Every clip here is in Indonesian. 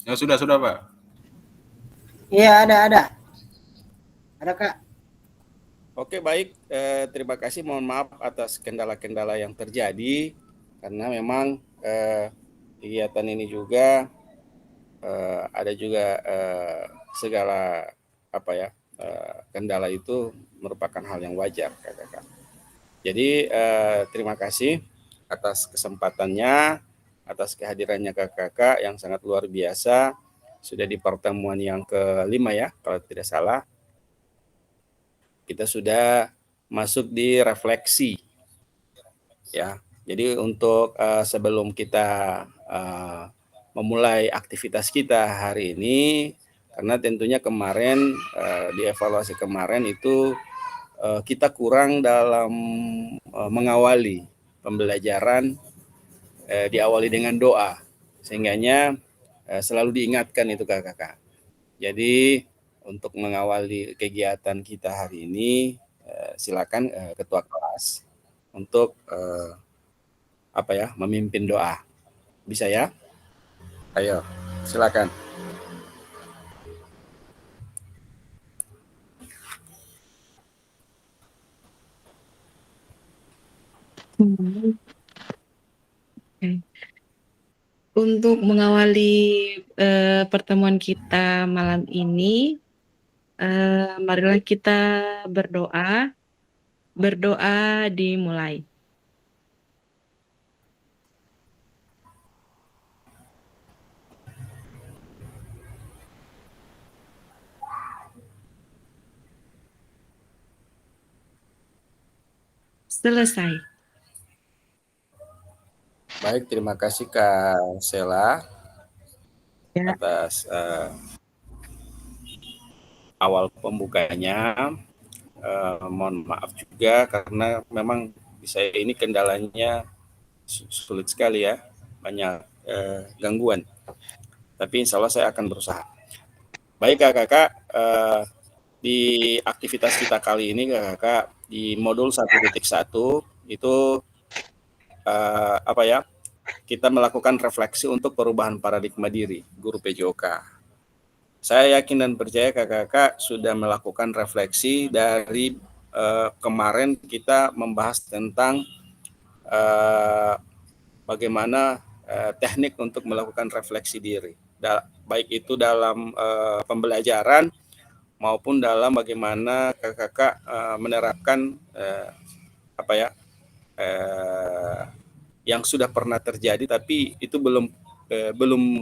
Ya sudah Pak. Iya ada. Ada Kak. Oke baik, terima kasih. Mohon maaf atas kendala-kendala yang terjadi karena memang kegiatan ini juga ada juga segala kendala itu merupakan hal yang wajar, kakak. Jadi terima kasih atas kesempatannya, atas kehadirannya kakak yang sangat luar biasa. Sudah di pertemuan yang kelima ya, kalau tidak salah. Kita sudah masuk di refleksi, ya. Jadi untuk sebelum kita memulai aktivitas kita hari ini, karena tentunya kemarin di evaluasi kemarin itu kita kurang dalam mengawali pembelajaran, diawali dengan doa, sehingganya selalu diingatkan itu kakak. Jadi untuk mengawali kegiatan kita hari ini, silakan ketua kelas untuk memimpin doa. Bisa ya? Ayo, silakan. Untuk mengawali pertemuan kita malam ini, marilah kita berdoa. Berdoa dimulai. Selesai. Baik, terima kasih Kak Sela Ya. atas awal pembukanya. Mohon maaf juga karena memang saya ini kendalanya sulit sekali ya, banyak gangguan. Tapi insya Allah saya akan berusaha. Baik kakak, di aktivitas kita kali ini kakak di modul 1.1 itu kita melakukan refleksi untuk perubahan paradigma diri guru PJOK. Saya yakin dan percaya kakak sudah melakukan refleksi dari kemarin kita membahas tentang bagaimana teknik untuk melakukan refleksi diri, baik itu dalam pembelajaran maupun dalam bagaimana kakak menerapkan yang sudah pernah terjadi tapi itu belum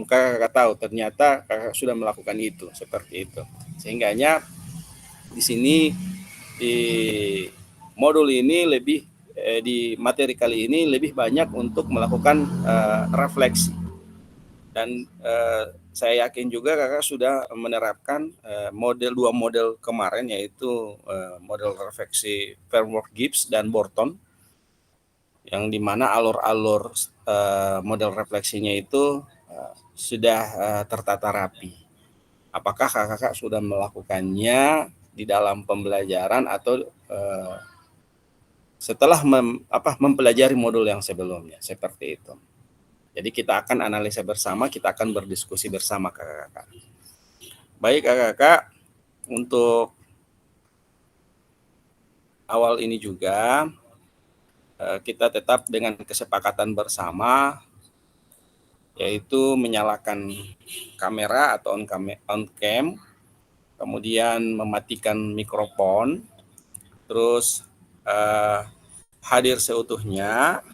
kakak tahu ternyata kakak sudah melakukan itu seperti itu. Sehingganya di sini di modul ini lebih di materi kali ini lebih banyak untuk melakukan refleksi dan saya yakin juga kakak sudah menerapkan dua model kemarin, yaitu model refleksi framework Gibbs dan Borton, yang dimana alur-alur model refleksinya itu sudah tertata rapi. Apakah kakak sudah melakukannya di dalam pembelajaran atau setelah mempelajari modul yang sebelumnya, seperti itu. Jadi kita akan analisa bersama, kita akan berdiskusi bersama kakak-kakak. Baik kakak-kakak, untuk awal ini juga kita tetap dengan kesepakatan bersama, yaitu menyalakan kamera atau on cam, kemudian mematikan mikrofon, terus hadir seutuhnya,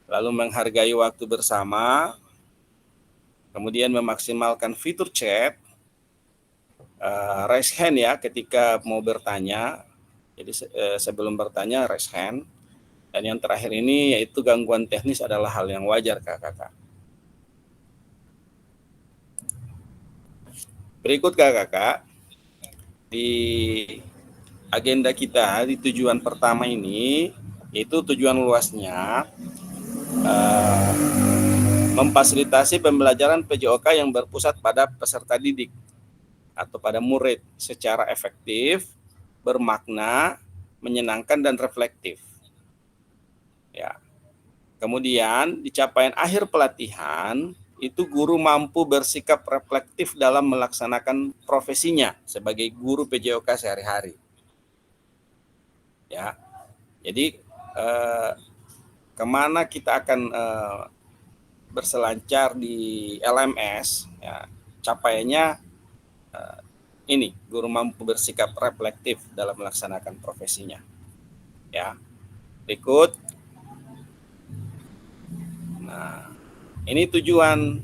lalu menghargai waktu bersama, kemudian memaksimalkan fitur chat, raise hand ya ketika mau bertanya. Jadi sebelum bertanya raise hand. Dan yang terakhir ini yaitu gangguan teknis adalah hal yang wajar kakak. Berikut kakak, di agenda kita di tujuan pertama ini, yaitu tujuan luasnya memfasilitasi pembelajaran PJOK yang berpusat pada peserta didik atau pada murid secara efektif, bermakna, menyenangkan, dan reflektif. Ya. Kemudian di capaian akhir pelatihan, itu guru mampu bersikap reflektif dalam melaksanakan profesinya sebagai guru PJOK sehari-hari. Ya, jadi kemana kita akan berselancar di LMS, ya, capaiannya ini guru mampu bersikap reflektif dalam melaksanakan profesinya. Ya, berikut. Nah, ini tujuan,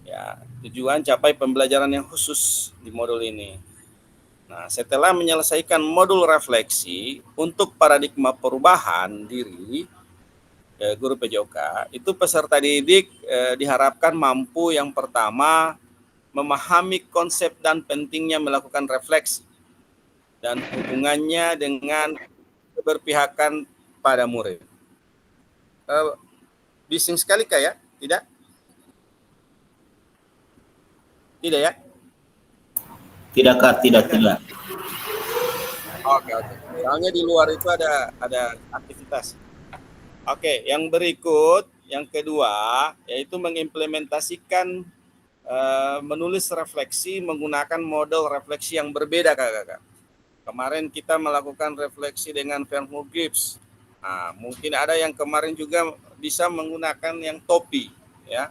ya, tujuan capai pembelajaran yang khusus di modul ini. Nah, setelah menyelesaikan modul refleksi untuk paradigma perubahan diri, guru PJOK, itu peserta didik diharapkan mampu yang pertama memahami konsep dan pentingnya melakukan refleksi dan hubungannya dengan keberpihakan pada murid. Bising sekali Kak ya? Tidak? Tidak ya? Tidak Kak, tidak. Oke. Soalnya di luar itu ada aktivitas. Oke, yang berikut, yang kedua, yaitu mengimplementasikan menulis refleksi menggunakan model refleksi yang berbeda Kakak. Kemarin kita melakukan refleksi dengan Van Gibbs. Nah, mungkin ada yang kemarin juga bisa menggunakan yang topi, ya.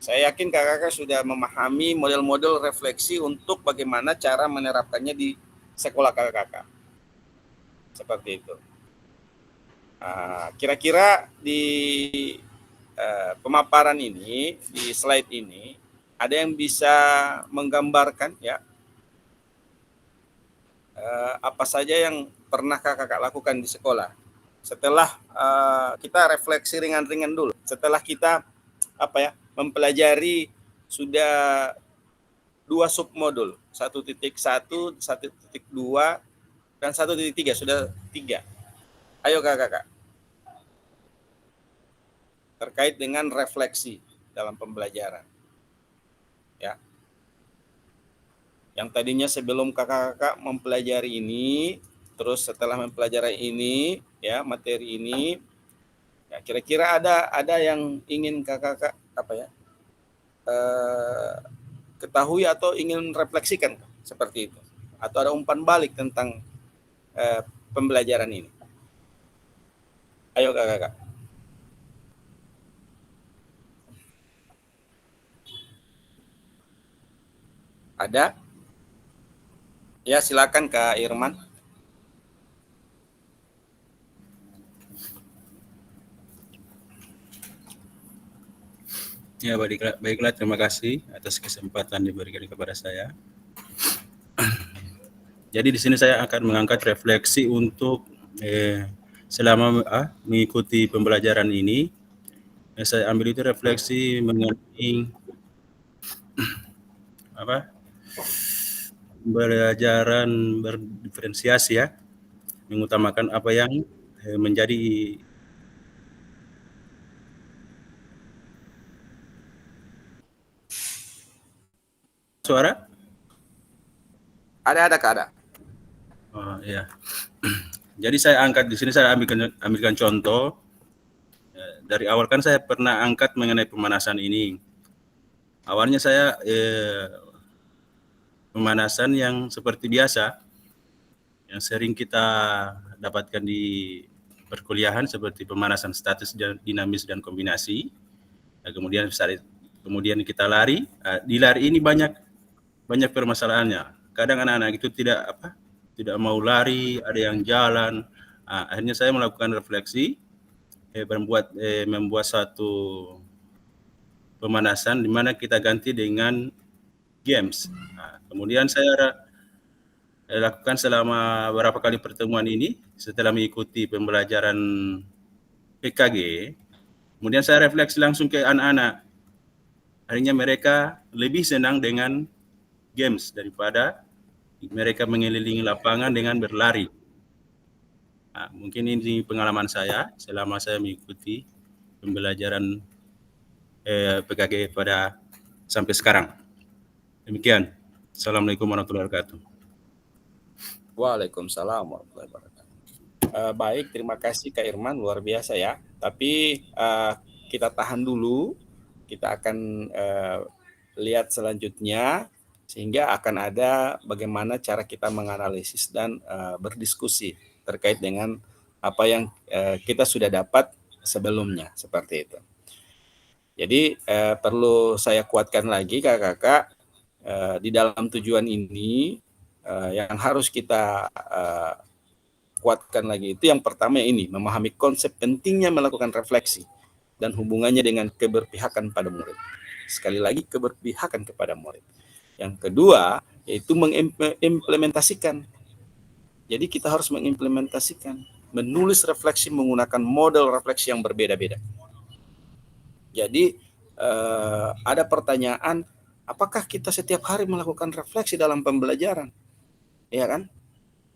Saya yakin kakak sudah memahami model-model refleksi untuk bagaimana cara menerapkannya di sekolah kakak. Seperti itu. Kira-kira di pemaparan ini, di slide ini, ada yang bisa menggambarkan ya apa saja yang pernah kakak lakukan di sekolah? Setelah kita refleksi ringan-ringan dulu, setelah kita mempelajari sudah 2 submodul, 1.1, 1.2, dan 1.3, sudah 3. Ayo kakak, terkait dengan refleksi dalam pembelajaran. Ya. Yang tadinya sebelum kakak mempelajari ini, terus setelah mempelajari ini, ya materi ini, ya kira-kira ada yang ingin kakak ketahui atau ingin refleksikan seperti itu, atau ada umpan balik tentang pembelajaran ini. Ayo kakak. Ada? Ya, silakan Kak Irman. Ya, baiklah, terima kasih atas kesempatan diberikan kepada saya. Jadi di sini saya akan mengangkat refleksi untuk selama mengikuti pembelajaran ini. Saya ambil itu refleksi mengenai pembelajaran berdiferensiasi, ya, mengutamakan apa yang menjadi suara. Ada Kak, ada. Oh ya. Jadi saya angkat di sini, saya ambilkan contoh. Dari awal kan saya pernah angkat mengenai pemanasan ini. Awalnya saya pemanasan yang seperti biasa, yang sering kita dapatkan di perkuliahan, seperti pemanasan statis, dinamis, dan kombinasi. Nah, kemudian kita lari. Di lari ini banyak permasalahannya. Kadang anak-anak itu tidak mau lari, ada yang jalan. Akhirnya saya melakukan refleksi, membuat satu pemanasan di mana kita ganti dengan games. Kemudian saya lakukan selama beberapa kali pertemuan ini setelah mengikuti pembelajaran PKG. Kemudian saya refleksi langsung ke anak-anak. Akhirnya mereka lebih senang dengan games daripada mereka mengelilingi lapangan dengan berlari. Mungkin ini pengalaman saya selama saya mengikuti pembelajaran PKG sampai sekarang. Demikian. Assalamualaikum warahmatullahi wabarakatuh. Waalaikumsalam warahmatullahi wabarakatuh. Baik, terima kasih Kak Irman, luar biasa ya. Tapi kita tahan dulu kita akan lihat selanjutnya, sehingga akan ada bagaimana cara kita menganalisis dan berdiskusi terkait dengan apa yang kita sudah dapat sebelumnya, seperti itu. Jadi perlu saya kuatkan lagi kakak-kakak, di dalam tujuan ini yang harus kita kuatkan lagi itu yang pertama ini, memahami konsep pentingnya melakukan refleksi dan hubungannya dengan keberpihakan pada murid. Sekali lagi, keberpihakan kepada murid. Yang kedua, yaitu mengimplementasikan. Jadi kita harus mengimplementasikan, menulis refleksi menggunakan model refleksi yang berbeda-beda. Jadi ada pertanyaan, apakah kita setiap hari melakukan refleksi dalam pembelajaran? Ya kan?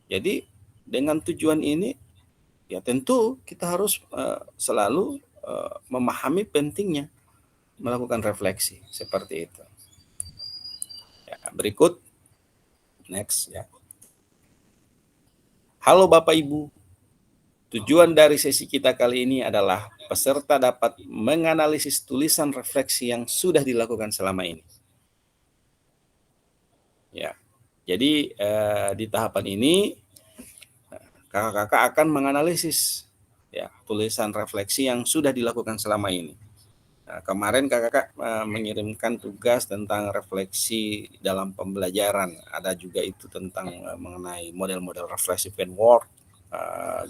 Jadi dengan tujuan ini, ya tentu kita harus selalu memahami pentingnya melakukan refleksi seperti itu. Ya, berikut, next ya. Halo Bapak Ibu, tujuan dari sesi kita kali ini adalah peserta dapat menganalisis tulisan refleksi yang sudah dilakukan selama ini. Ya, jadi di tahapan ini kakak-kakak akan menganalisis ya tulisan refleksi yang sudah dilakukan selama ini. Nah, kemarin kakak mengirimkan tugas tentang refleksi dalam pembelajaran. Ada juga itu tentang mengenai model-model refleksi framework,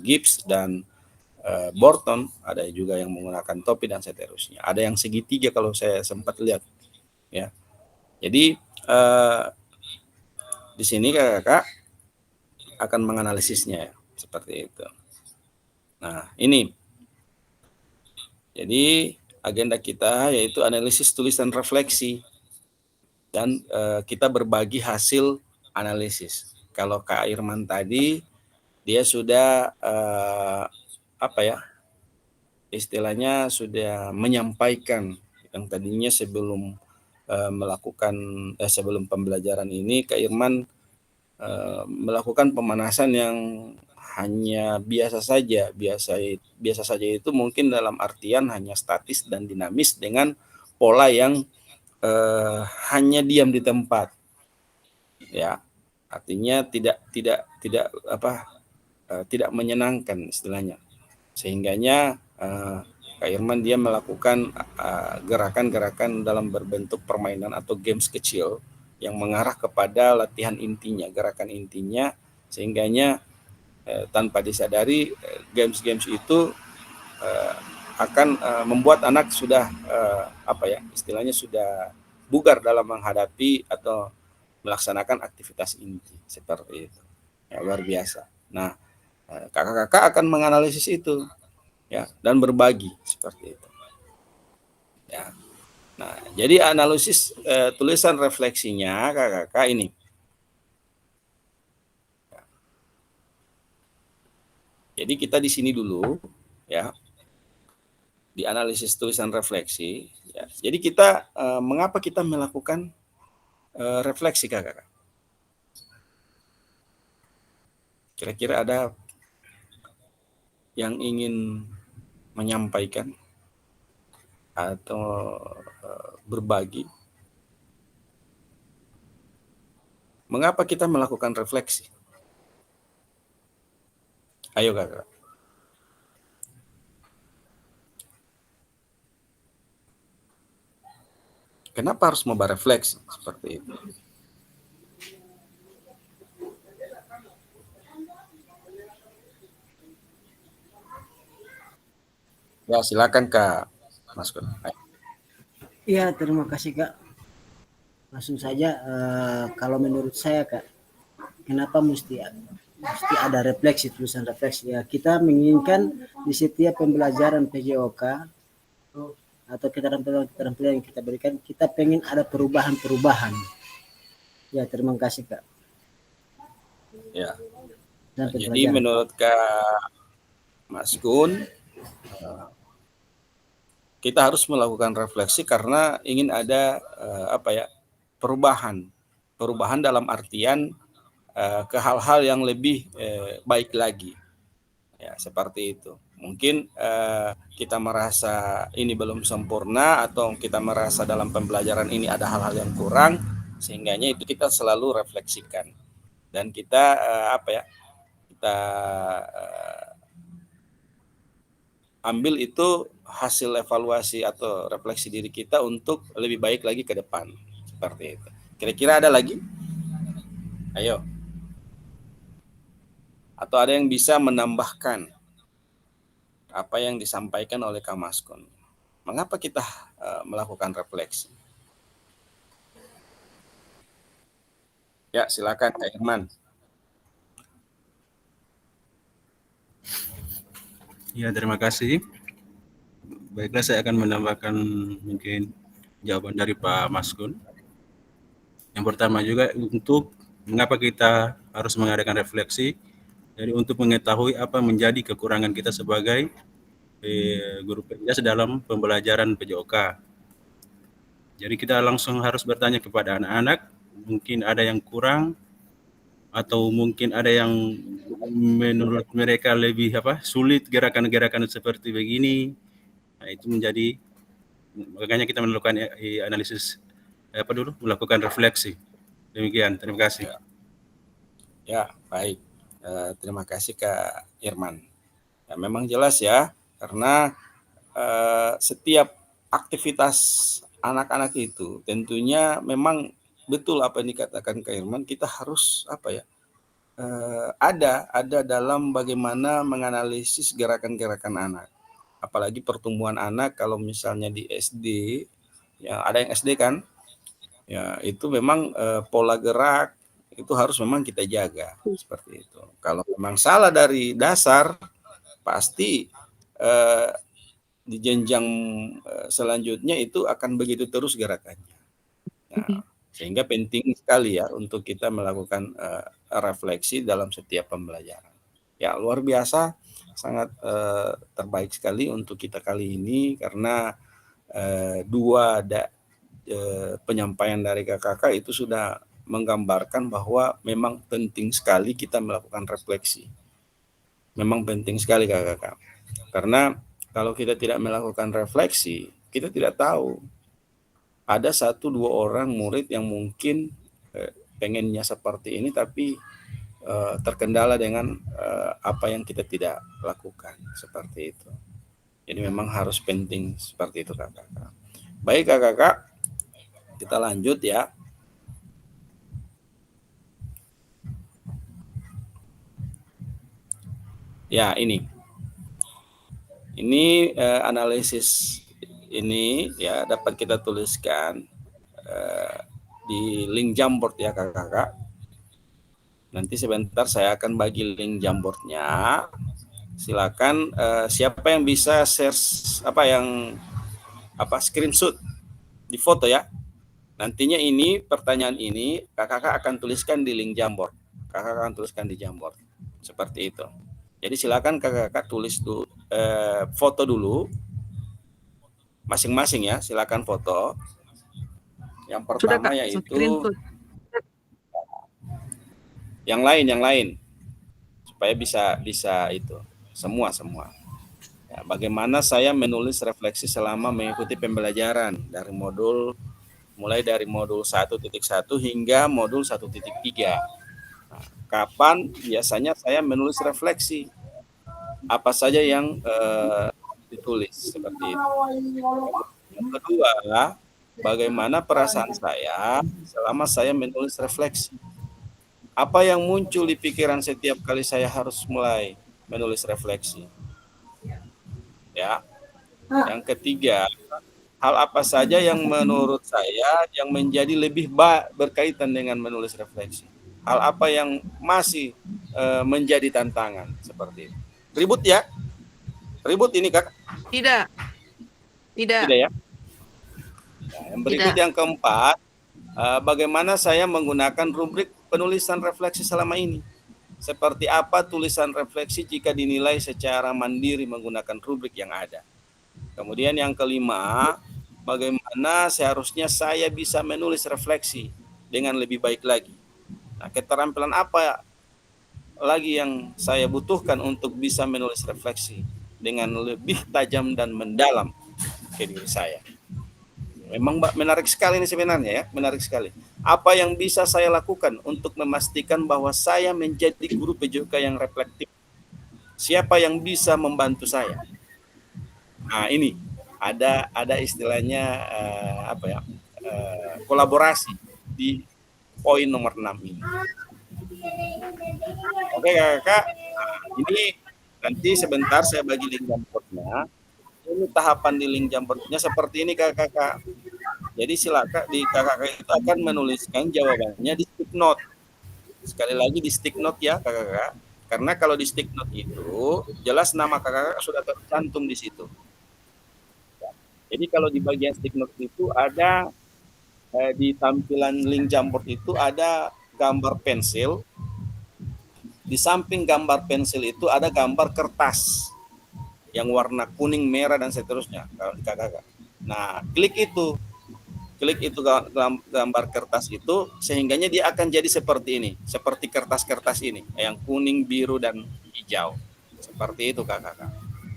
Gibbs dan Borton. Ada juga yang menggunakan topi dan seterusnya. Ada yang segitiga kalau saya sempat lihat. Ya, jadi di sini kakak akan menganalisisnya seperti itu. Nah, ini. Jadi agenda kita yaitu analisis tulisan refleksi dan kita berbagi hasil analisis. Kalau Kak Irman tadi dia sudah istilahnya sudah menyampaikan yang tadinya sebelum sebelum pembelajaran ini Kak Irman melakukan pemanasan yang hanya biasa saja itu mungkin dalam artian hanya statis dan dinamis dengan pola yang hanya diam di tempat, ya artinya tidak menyenangkan istilahnya, sehingganya Kak Irman dia melakukan gerakan-gerakan dalam berbentuk permainan atau games kecil yang mengarah kepada latihan intinya, gerakan intinya, sehingganya tanpa disadari games-games itu akan membuat anak sudah istilahnya sudah bugar dalam menghadapi atau melaksanakan aktivitas inti seperti itu. Ya, luar biasa. Nah, kakak-kakak akan menganalisis itu ya dan berbagi seperti itu. Ya. Nah, jadi analisis tulisan refleksinya kakak-kakak ini. Jadi kita di sini dulu ya. Di analisis tulisan refleksi ya. Jadi kita mengapa kita melakukan refleksi kakak-kakak? Kira-kira ada yang ingin menyampaikan atau berbagi? Mengapa kita melakukan refleksi? Ayo kakak. Kenapa harus mau refleksi seperti itu? Ya, silakan Kak Mas Kun. Iya, terima kasih Kak. Langsung saja, kalau menurut saya Kak, kenapa mesti ada refleksi, tulisan refleksi? Ya, kita menginginkan di setiap pembelajaran PJOK atau keterampilan yang kita berikan, kita pengen ada perubahan-perubahan. Ya, terima kasih Kak. Ya. Nah, jadi menurut Kak Mas Kun, kita harus melakukan refleksi karena ingin ada perubahan dalam artian ke hal-hal yang lebih baik lagi, ya seperti itu. Mungkin kita merasa ini belum sempurna atau kita merasa dalam pembelajaran ini ada hal-hal yang kurang, sehingganya itu kita selalu refleksikan dan kita kita ambil itu hasil evaluasi atau refleksi diri kita untuk lebih baik lagi ke depan, seperti itu. Kira-kira ada lagi? Ayo. Atau ada yang bisa menambahkan apa yang disampaikan oleh Kak Maskun? Mengapa kita melakukan refleksi? Ya, silakan Kak Irman. Ya, terima kasih. Baiklah, saya akan menambahkan mungkin jawaban dari Pak Maskun. Yang pertama juga untuk mengapa kita harus mengadakan refleksi, jadi untuk mengetahui apa menjadi kekurangan kita sebagai guru PJS dalam pembelajaran PJOK. Jadi kita langsung harus bertanya kepada anak-anak, mungkin ada yang kurang atau mungkin ada yang menurut mereka lebih sulit gerakan-gerakan seperti begini. Nah, itu menjadi makanya kita melakukan analisis melakukan refleksi. Demikian, terima kasih. Ya, baik. Terima kasih Kak Irman. Ya, memang jelas ya, karena setiap aktivitas anak-anak itu tentunya memang betul apa yang dikatakan Kak Irman, kita harus ada dalam bagaimana menganalisis gerakan-gerakan anak. Apalagi pertumbuhan anak kalau misalnya di SD, ya ada yang SD kan, ya itu memang pola gerak itu harus memang kita jaga seperti itu. Kalau memang salah dari dasar, pasti di jenjang selanjutnya itu akan begitu terus gerakannya. Nah, sehingga penting sekali ya untuk kita melakukan refleksi dalam setiap pembelajaran. Ya, luar biasa, sangat terbaik sekali untuk kita kali ini karena dua penyampaian dari kakak itu sudah menggambarkan bahwa memang penting sekali kita melakukan refleksi. Memang penting sekali kakak. Karena kalau kita tidak melakukan refleksi, kita tidak tahu. Ada 1-2 orang murid yang mungkin pengennya seperti ini, tapi terkendala dengan apa yang kita tidak lakukan, seperti itu. Jadi memang harus penting seperti itu kakak. Baik kakak, kita lanjut ya. Ya, ini analisis ini ya dapat kita tuliskan di link Jamboard ya kakak. Nanti sebentar saya akan bagi link Jamboardnya. Silakan siapa yang bisa share screenshot di foto ya. Nantinya ini pertanyaan ini kakak akan tuliskan di link Jamboard. Kakak akan tuliskan di Jamboard seperti itu. Jadi silakan kakak tulis dulu, foto dulu masing-masing ya, silakan foto. Yang pertama yaitu yang lain supaya bisa itu semua. Ya, bagaimana saya menulis refleksi selama mengikuti pembelajaran mulai dari modul 1.1 hingga modul 1.3. Nah, kapan biasanya saya menulis refleksi? Apa saja yang ditulis seperti itu. Yang kedua, bagaimana perasaan saya selama saya menulis refleksi? Apa yang muncul di pikiran setiap kali saya harus mulai menulis refleksi? Ya. Yang ketiga, hal apa saja yang menurut saya yang menjadi lebih berkaitan dengan menulis refleksi? Hal apa yang masih menjadi tantangan seperti itu? Ribut ya? Ribut ini kak? Tidak ya? Nah, yang berikut yang keempat, bagaimana saya menggunakan rubrik penulisan refleksi selama ini? Seperti apa tulisan refleksi jika dinilai secara mandiri menggunakan rubrik yang ada? Kemudian yang kelima, bagaimana seharusnya saya bisa menulis refleksi dengan lebih baik lagi? Nah, keterampilan apa lagi yang saya butuhkan untuk bisa menulis refleksi dengan lebih tajam dan mendalam ke diri saya. Memang menarik sekali ini sebenarnya ya, menarik sekali. Apa yang bisa saya lakukan untuk memastikan bahwa saya menjadi guru PJOK yang reflektif? Siapa yang bisa membantu saya? Nah, ini ada istilahnya kolaborasi di poin nomor 6 ini. Oke kakak, ini nanti sebentar saya bagi link Jamboardnya. Ini tahapan di link Jamboardnya seperti ini kakak. Jadi silakan di kakak itu akan menuliskan jawabannya di stick note. Sekali lagi di stick note ya kakak. Karena kalau di stick note itu jelas nama kakak sudah tercantum di situ. Jadi kalau di bagian stick note itu ada di tampilan link Jamboard itu ada gambar pensil. Di samping gambar pensil itu ada gambar kertas yang warna kuning, merah dan seterusnya. Kakak. Nah, klik itu gambar kertas itu sehingganya dia akan jadi seperti ini, seperti kertas-kertas ini yang kuning, biru dan hijau. Seperti itu kakak.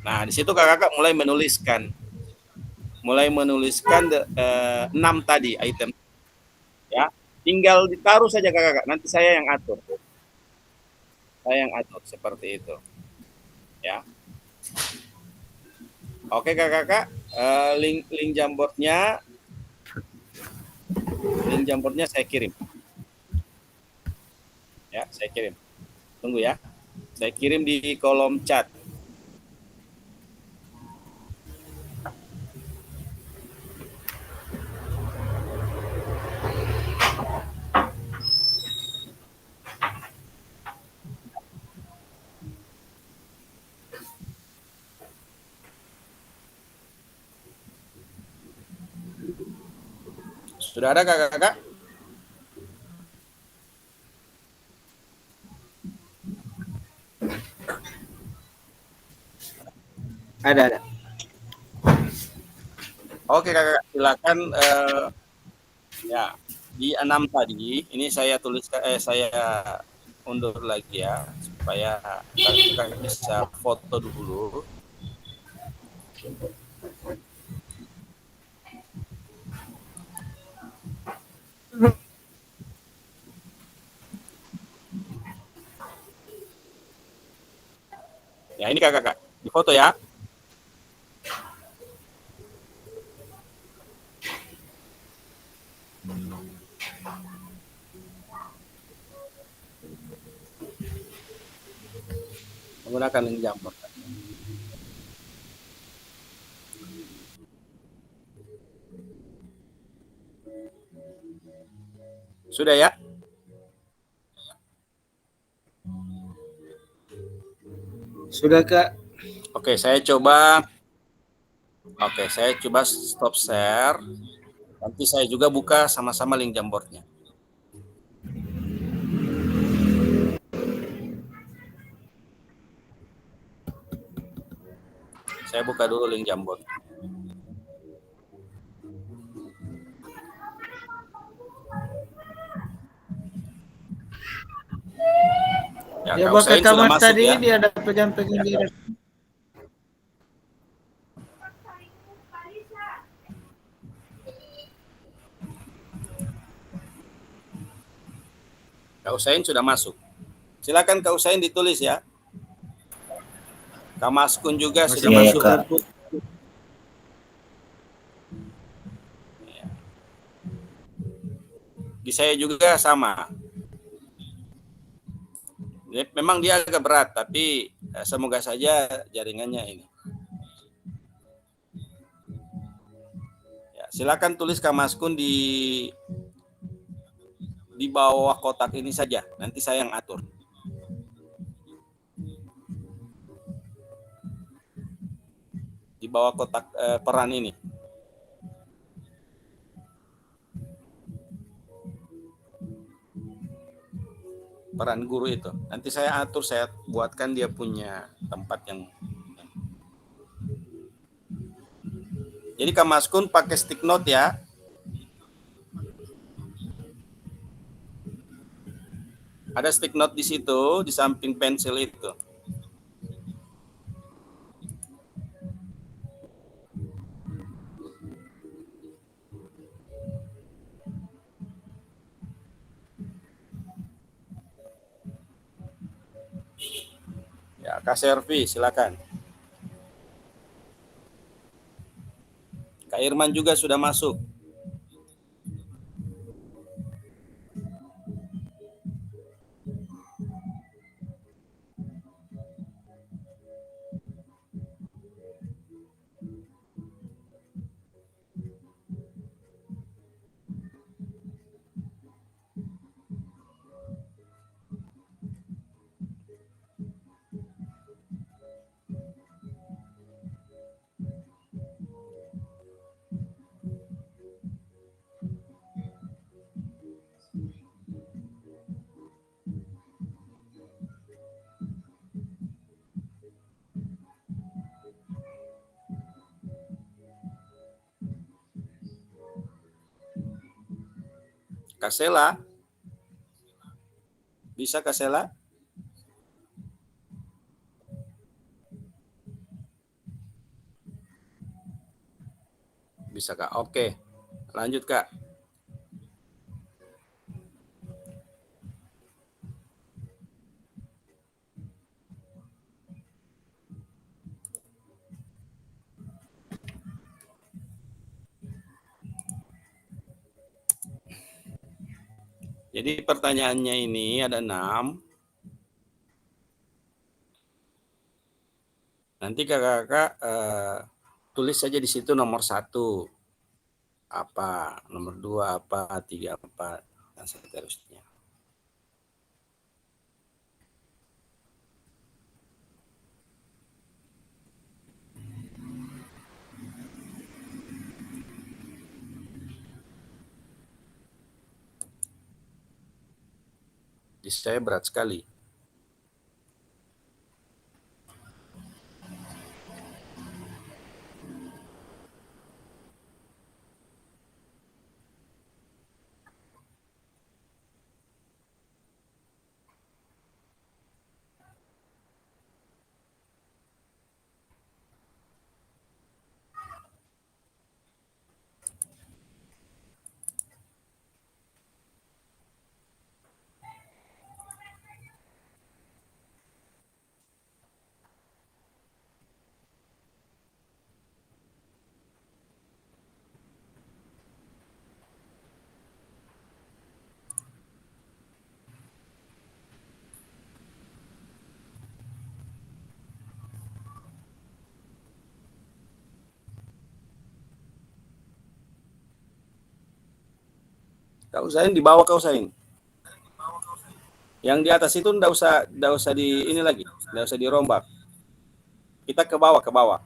Nah, di situ kakak mulai menuliskan 6 tadi item ya, tinggal ditaruh saja kakak, nanti saya yang atur seperti itu ya. Oke kakak, link Jamboardnya saya kirim ya, tunggu ya, saya kirim di kolom chat. Sudah ada kakak? Ada. Oke kakak, silakan ya di 6 tadi ini saya tuliskan saya undur lagi ya supaya kakak bisa foto dulu. Ya ini kakak, di foto ya. Menggunakan link Jamboard. Sudah ya? Sudah kak. Oke, saya coba stop share. Nanti saya juga buka sama-sama link Jamboardnya. Saya buka dulu link Jamboard. Ya, Ya Kak bakal Usain sudah kamar masuk tadi ya. dia ada pegang-pegang dia. Kak Usain sudah masuk. Silakan Kak Usain ditulis ya. Kak Maskun juga sudah Iya, masuk. Kak. Di saya juga sama. Memang dia agak berat, tapi semoga saja jaringannya ini. Ya, silakan tulis Kak Maskun di bawah kotak ini saja. Nanti saya yang atur. Di bawah kotak peran ini. Peran guru itu. Nanti saya atur, saya buatkan dia punya tempat yang. Jadi Kak Maskun pakai stick note ya. Ada stick note di situ, di samping pensil itu. Kak Servi, silakan. Kak Irman juga sudah masuk. Kak Sela, bisa Kak Sela? Bisa Kak, oke. Lanjut Kak. Jadi pertanyaannya ini ada 6. Nanti kakak tulis saja di situ nomor 1 apa, nomor 2 apa, 3 apa, dan seterusnya. Jadi saya berat sekali. Kak Usain di bawah Kak Usain. Yang di atas itu enggak usah di ini lagi, enggak usah dirombak. Kita ke bawah, ke bawah.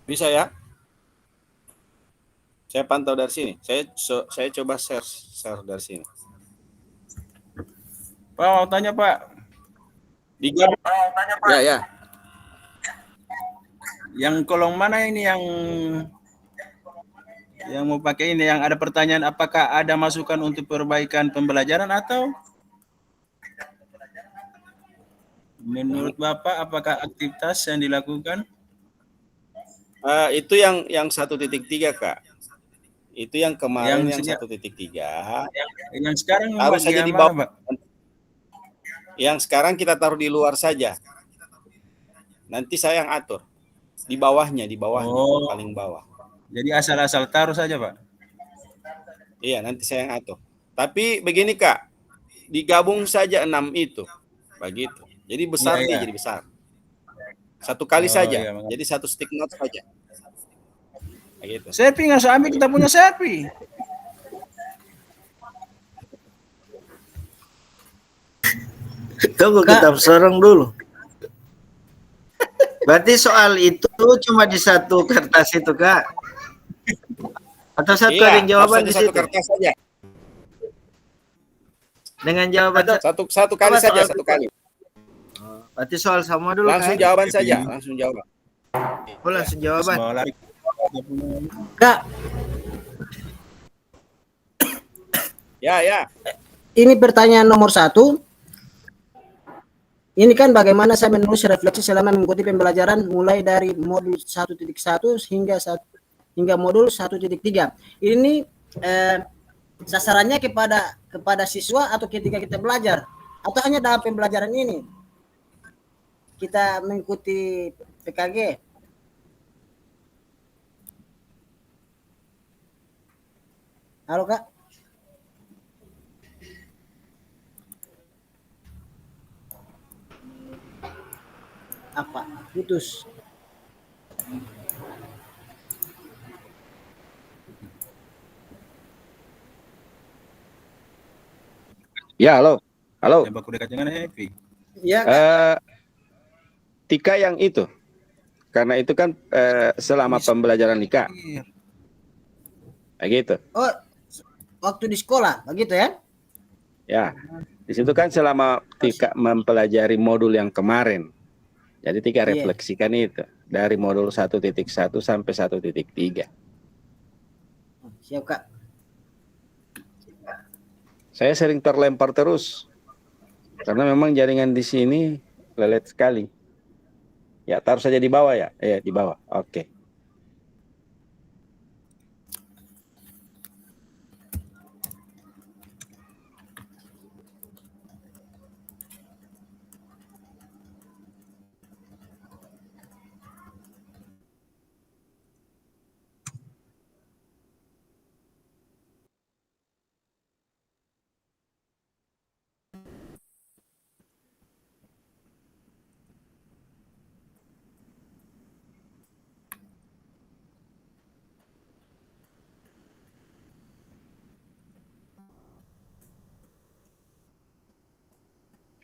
Bisa ya? Saya pantau dari sini. Saya coba share dari sini. Pak, mau tanya Pak. Ya. Yang kolom mana ini yang mau pakai ini, yang ada pertanyaan apakah ada masukan untuk perbaikan pembelajaran atau menurut Bapak apakah aktivitas yang dilakukan? Itu yang 1.3 Kak. Itu yang kemarin yang 1.3. Yang sekarang harus saja di bawah. Yang sekarang kita taruh di luar saja. Nanti saya yang atur. Di bawahnya, paling bawah. Jadi asal-asal taruh saja, Pak? Iya, nanti saya yang atur. Tapi begini Kak, digabung saja 6 itu. Begitu. Jadi besar Iya, dia iya. jadi besar. Satu kali Oh, saja. iya, mengerti. Jadi satu stick knot saja. Begitu. Sepi nggak usah ambil, kita punya sepi. Kak. Tunggu kita sorong dulu. Berarti soal itu cuma di satu kertas itu, Kak? Atau satu ada yang jawaban harus di ada satu situ? kertas saja. Dengan jawaban Satu kali saja, satu kali. berarti soal sama dulu, Langsung Kak? jawaban saja, langsung jawaban. Oh, langsung jawaban. Bawa lari. Kak, Ya. ini pertanyaan nomor 1. Ini kan bagaimana saya menulis refleksi selama mengikuti pembelajaran mulai dari modul 1.1 hingga modul 1.3. Ini sasarannya kepada siswa atau ketika kita belajar atau hanya dalam pembelajaran ini kita mengikuti PKG? Halo, Kak. Apa? Putus. Ya, halo. Halo. Tembak udah kacangan happy. Ya, Kak. Tika yang itu. Karena itu kan selama pembelajaran Nika. Begitu. Oh, waktu di sekolah, begitu ya? Ya. Di situ kan selama Tika mempelajari modul yang kemarin. Jadi Tika Iya. refleksikan itu dari modul 1.1 sampai 1.3. Siap, Kak. Saya sering terlempar terus. Karena memang jaringan di sini lelet sekali. Ya, taruh saja di bawah ya. Di bawah. Oke.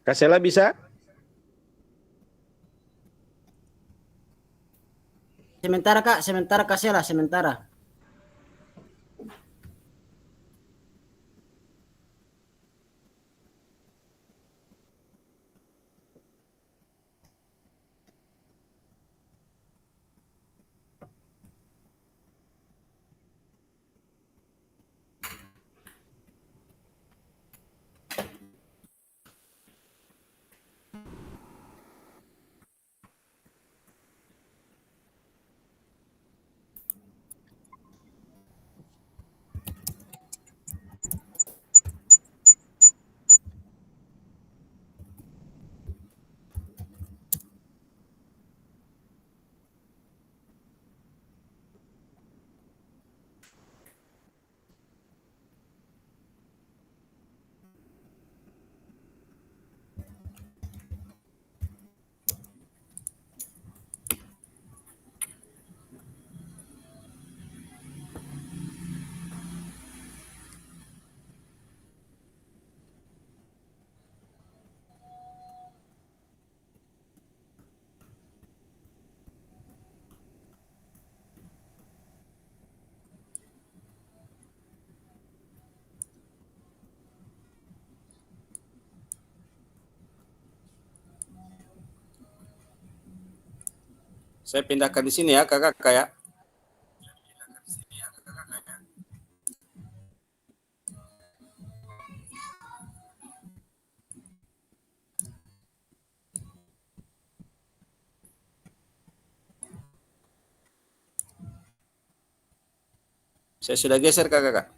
Kasela bisa? Sementara, Kak, sementara kasih lah, sementara. Saya pindahkan di sini ya, Kakak kayak. Saya sudah geser Kakak.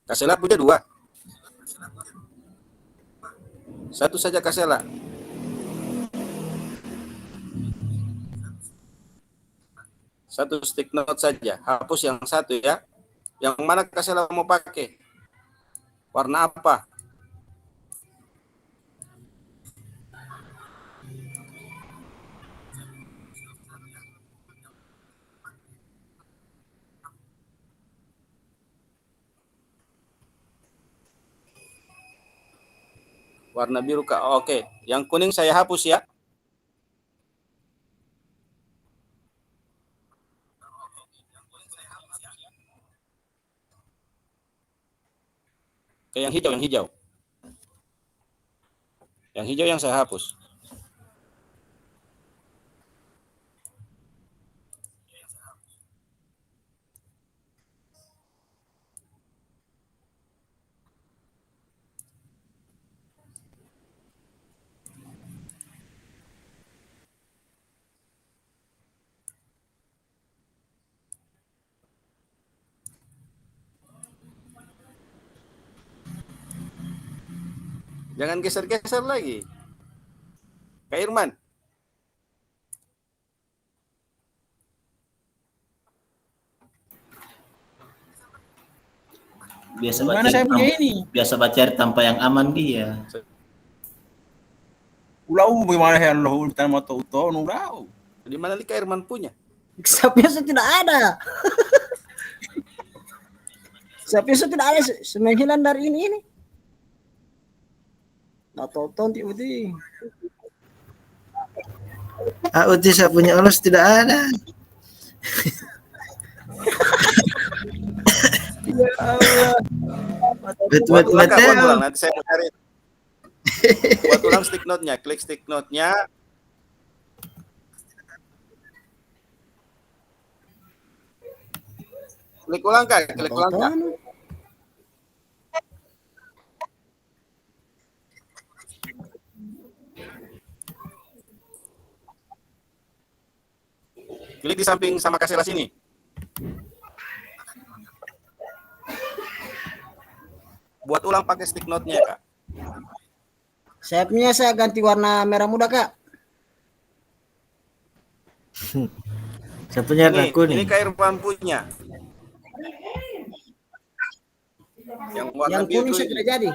Kasela punya 2. Satu saja Kasela. Satu stick note saja. Hapus yang satu ya. Yang mana Kasela mau pakai? Warna apa? Warna biru Kak. Oke, yang kuning saya hapus ya. Oke, yang hijau, yang hijau. Yang hijau yang saya hapus. Jangan geser-geser lagi. Kak Irman. Biasa Gimana saya punya tanpa, ini? biasa baca tanpa yang aman dia. Ulau bagaimana ya Allah utan moto uto ulau. Di mana Kak Irman punya? Sapnya tidak ada. Sapnya tidak ada. Semenghilan dari ini. Atau tonti uti. Uti saya punya ulos tidak ada. Ya Allah. Buat ulang, Kak, buat Mateo. ulang. Nanti saya mau cari. Buat ulang stick note-nya. Klik stick note-nya. Klik ulang Kak. Klik ulang Kak. Klik di samping sama Kasela sini. Buat ulang pakai stick note-nya, Kak. Sayapnya saya ganti warna merah muda, Kak. Saya punya warna Ini kuning. Kak Irfan punya. Yang warna Yang biru kuning saya tidak jadi.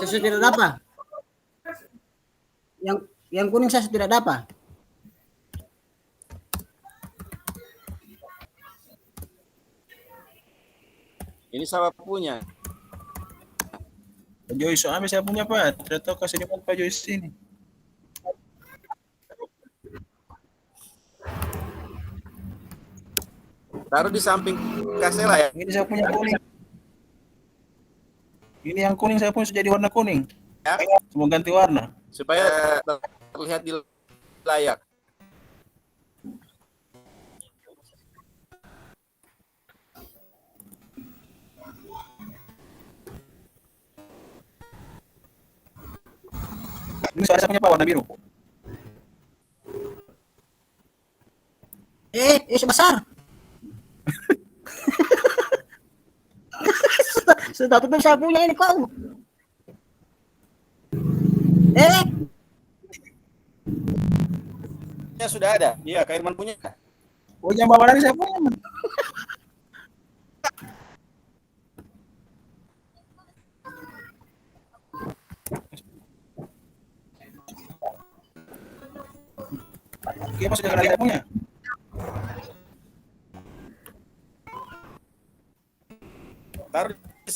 Saya tidak dapat. Yang kuning saya tidak dapat. ini sama punya. Pak Joyce soalnya saya punya Pak. Tidak tahu kasih di mana Pak Joyce ini. Taruh di samping Kasela ya. Ini saya punya kuning. Ini yang kuning saya punya sudah jadi warna kuning. Ya. Cuma ganti warna. Supaya terlihat di layar. Ini soalnya saya punya Pak warna biru. Sebesar. Sudah tutup saya punya ini kau. Ya sudah ada. Iya, Kak Irman punya. Oh, yang bawah ini saya punya. Man. Oke, Mas sudah saya punya. Taruh di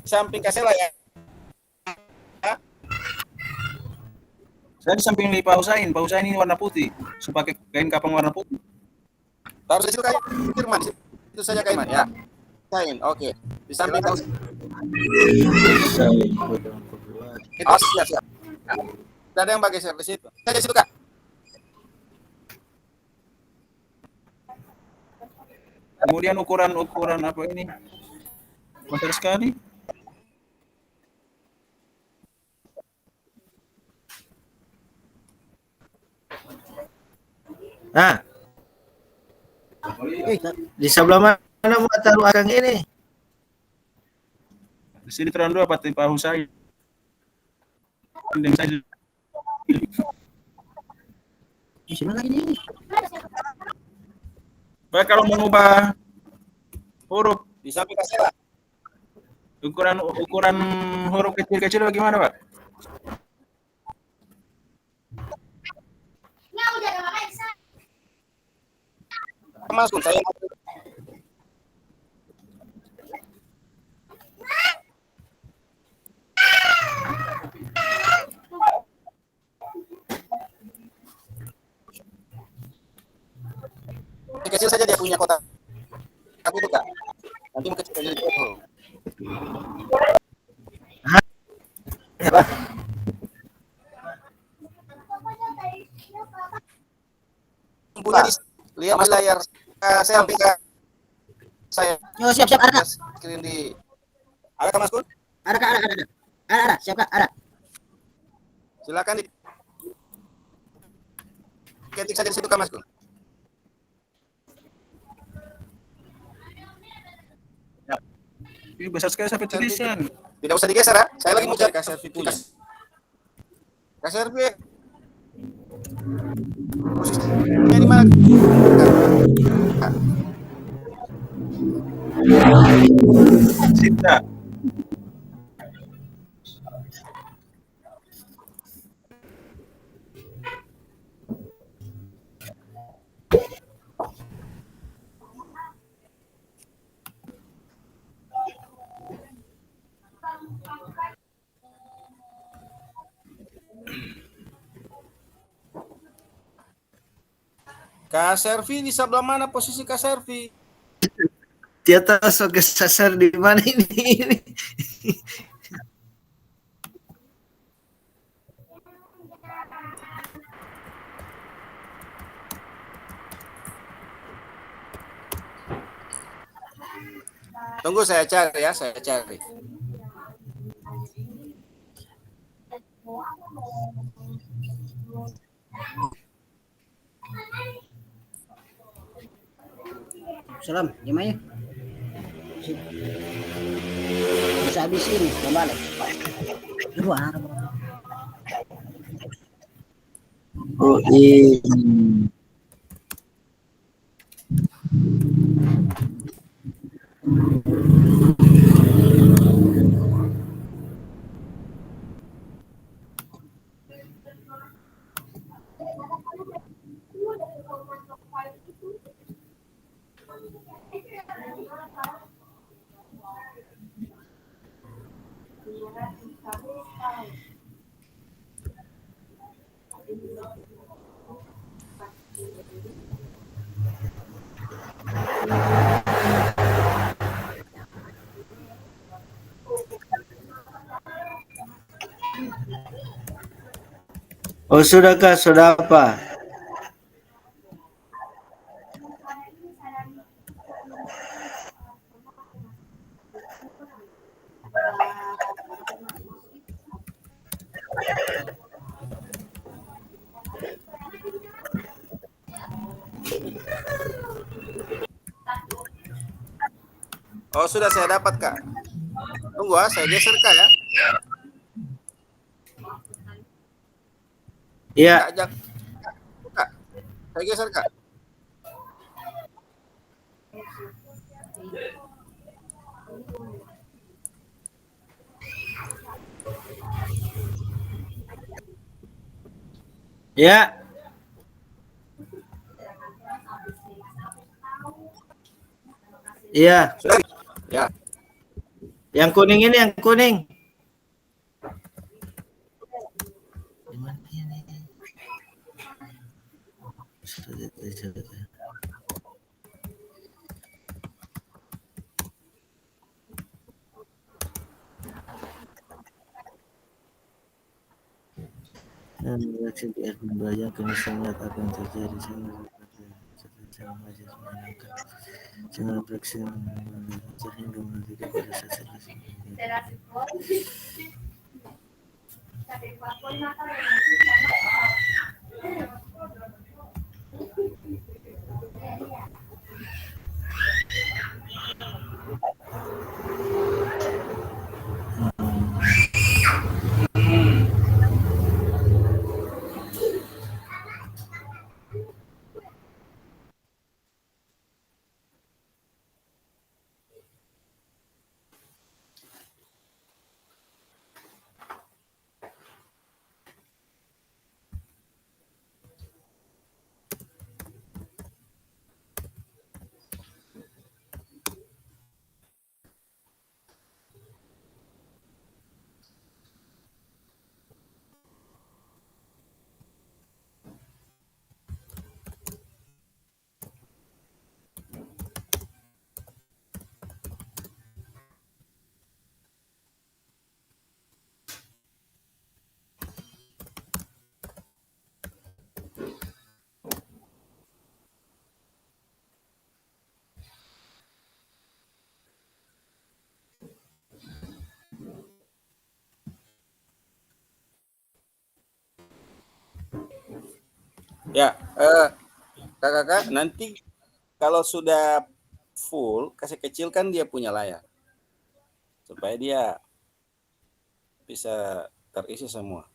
samping Kasela ya. Saya di samping ini Pak Husain. Pak Husain ini warna putih. Saya pakai kain kapang warna putih. Taruh di situ Kak Irman. Itu saja Kak Irman ya. Kain, oke. Di samping Kak. Oh, siap. Tidak ada yang pakai share di situ. Saya di situ Kak. Kemudian ukuran apa ini? Besar sekali. Nah, di sebelah mana mau taruh akang ini? Di sini terang dua Pak Hussein dengan saya. Di sini lagi nih. Pak, kalau mengubah huruf Di samping kasih ukuran huruf kecil-kecil bagaimana, Pak? Mas, saya kecil saja dia punya kotak. Tapi itu Kak. Nanti mau kecil dulu. Punya lihat di layar selfie Kak. Saya Yo, siap, siap, ada, Kak. screen di ada Kak Mas Kun? Ada, Kak, ada. Ada, siap, Kak, ada. Silakan ketik saja di situ Kak Mas Kun. Ini besar sekali sampai tulisan. Tidak usah digeser ya. Saya lagi mau cari kasir punya. Kasir B. Posisinya di mana? Cinta. Kak Servi di sebelah mana posisi Kak Servi? Di atas oke sasar di mana ini? Tunggu saya cari ya, saya cari. Salam, gimana? Bisa habis ini, kembali. Aduh, ada. Oh, iya. Oh, sudah Kak, sudah apa? Oh, sudah saya dapat Kak. Tunggu ah, saya geser Kak ya. Iya. Kak, saya geser Kak. Ya. Iya. Sudah. Ya. Yang kuning ini, yang kuning. Dan reaksi di air membayang kemisangan akan terjadi jangan reaksi sehingga menghentikan pada saat Ya, kakak-kakak nanti kalau sudah full, kasih kecilkan dia punya layar supaya dia bisa terisi semua.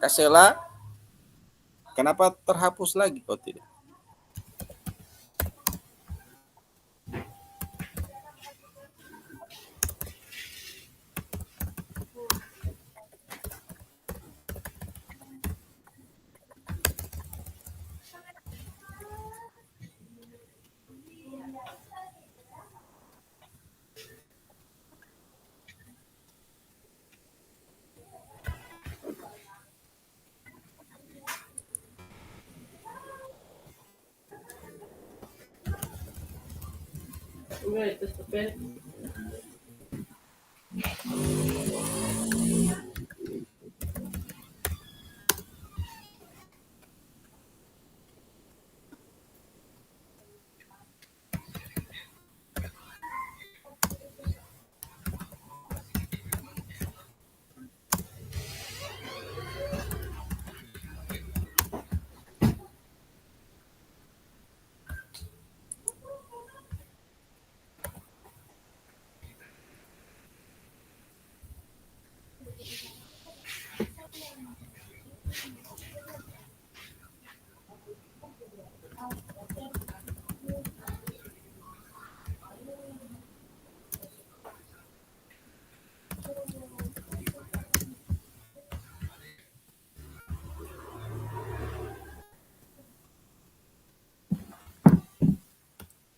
Kasela, kenapa terhapus lagi? Oh tidak.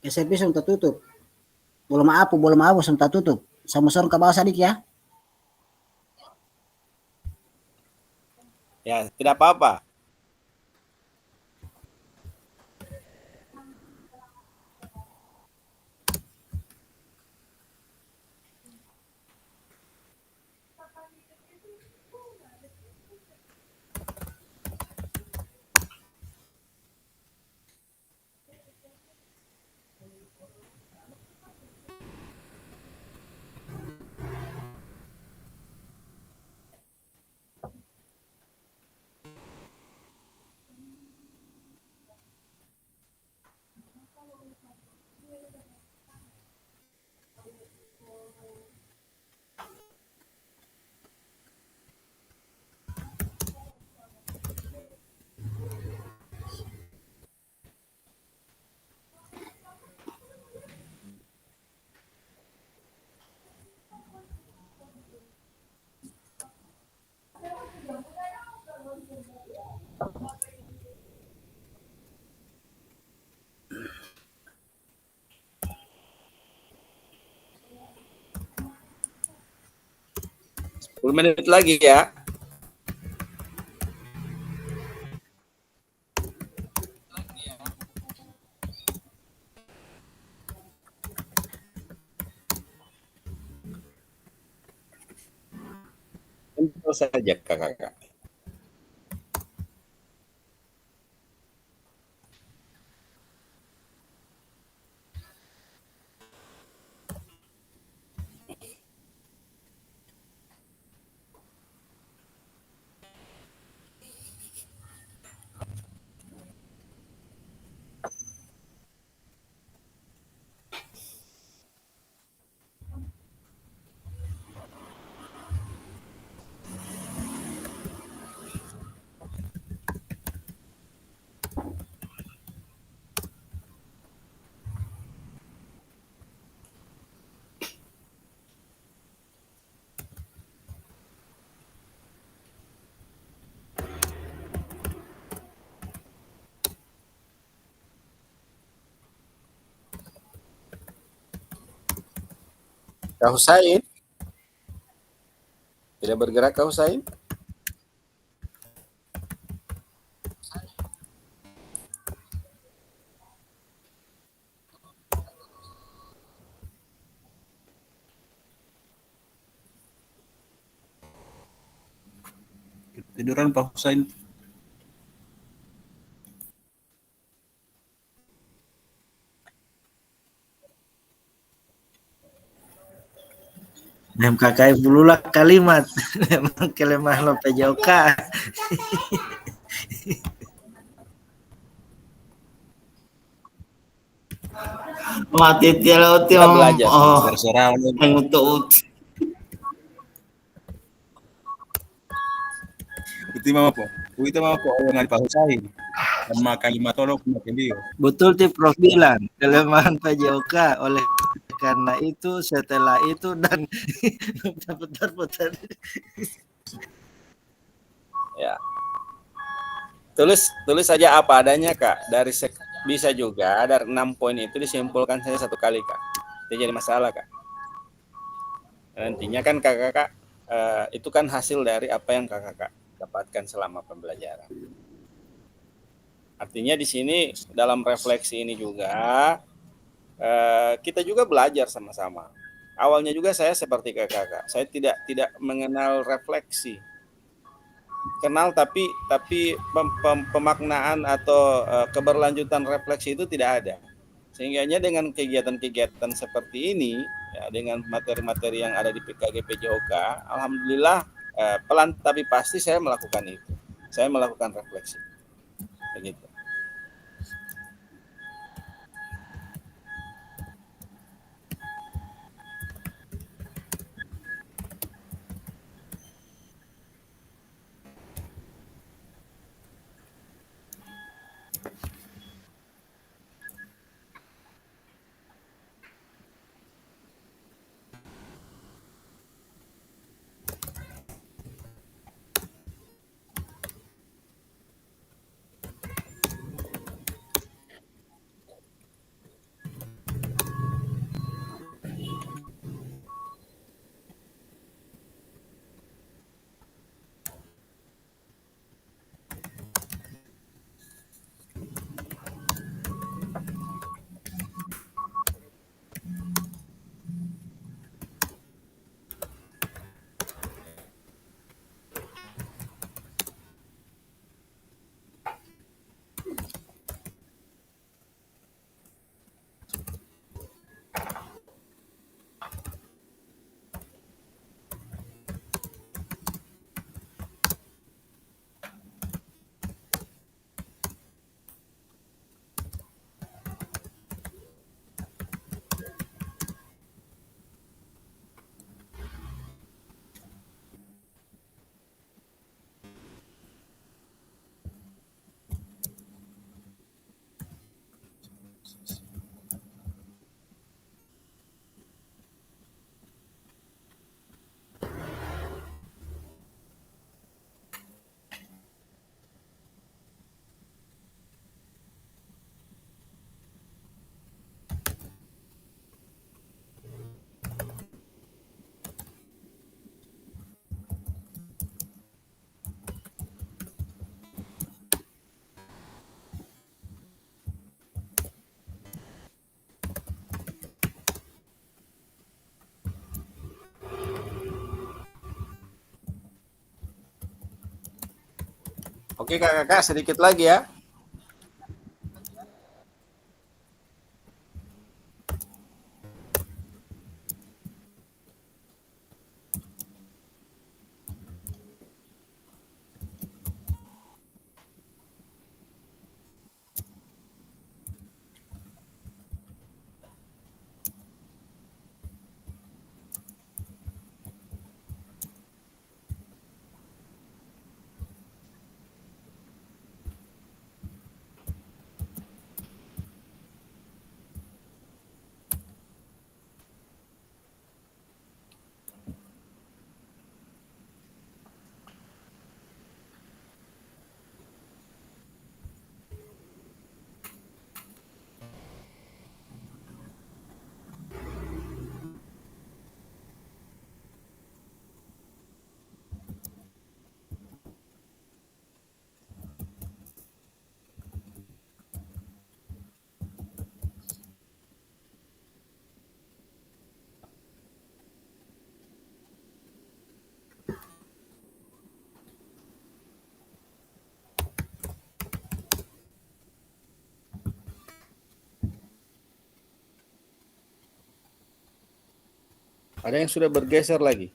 SMP sudah tutup. Belum apa sudah tutup. Sama sorong ke bawah sadik ya. Ya, tidak apa-apa. Sepuluh menit lagi ya. Tentu saja kakak. Kak Husain, tidak bergerak Kak Husain? Tiduran Pak Husain. MKKI pululah kalimat. Memang kelemahan Lope Joka. Mati tiada Kita belajar. Terserah oleh mengutuk. itu mama po. Itu mama po dengan Pak Husain. Sama kalimat tolong beliau. Betul ti Prof bilang, kelemahan PJOK. Oleh karena itu, setelah itu, dan putar-putar. Ya. Tulis saja apa adanya Kak. Bisa juga dari 6 poin itu disimpulkan saja satu kali Kak. Tidak jadi masalah Kak. Nantinya kan kakak itu kan hasil dari apa yang kakak dapatkan selama pembelajaran. Artinya di sini dalam refleksi ini juga kita juga belajar sama-sama. Awalnya juga saya seperti kakak, saya tidak mengenal refleksi. Kenal tapi pemaknaan atau keberlanjutan refleksi itu tidak ada. Sehingganya dengan kegiatan-kegiatan seperti ini, ya, dengan materi-materi yang ada di PKG PJOK, alhamdulillah pelan tapi pasti saya melakukan itu. Saya melakukan refleksi. Begitu. Oke kakak, sedikit lagi ya. Ada yang sudah bergeser lagi.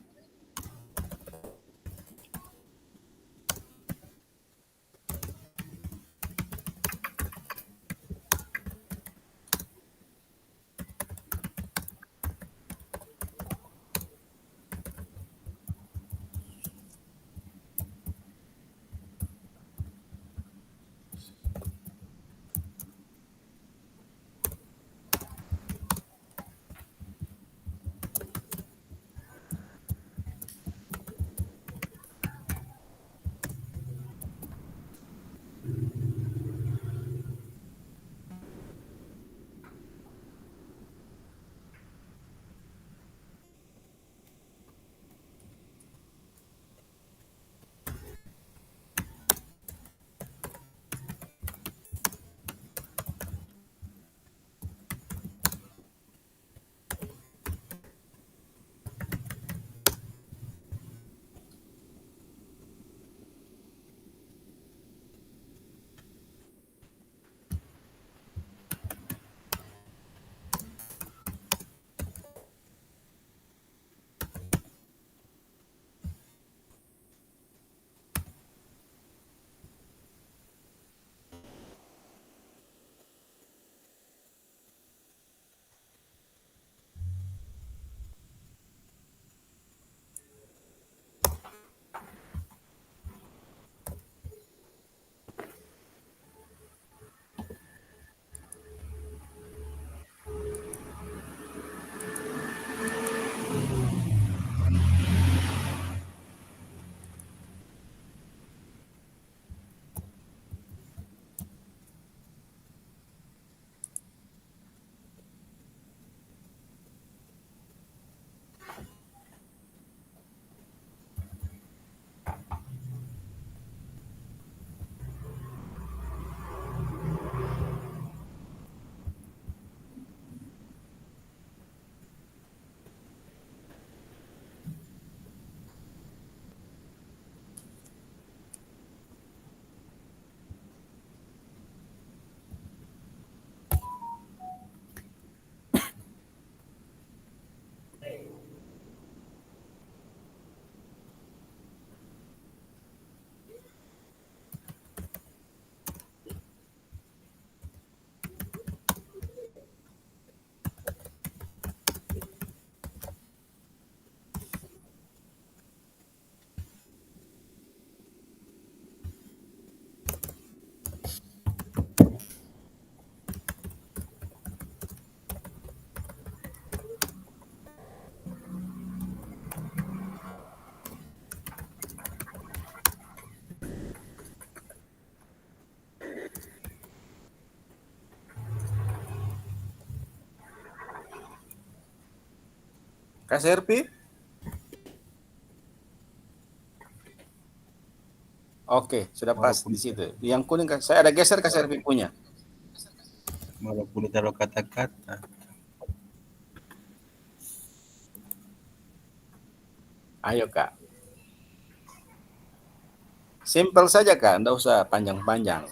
Kak Serpi? Oke, sudah pas Walaupun di situ. Yang kuning saya ada geser Kak Serpi punya. walaupun ditaruh kata-kata. Ayo Kak. Simpel saja Kak, enggak usah panjang-panjang.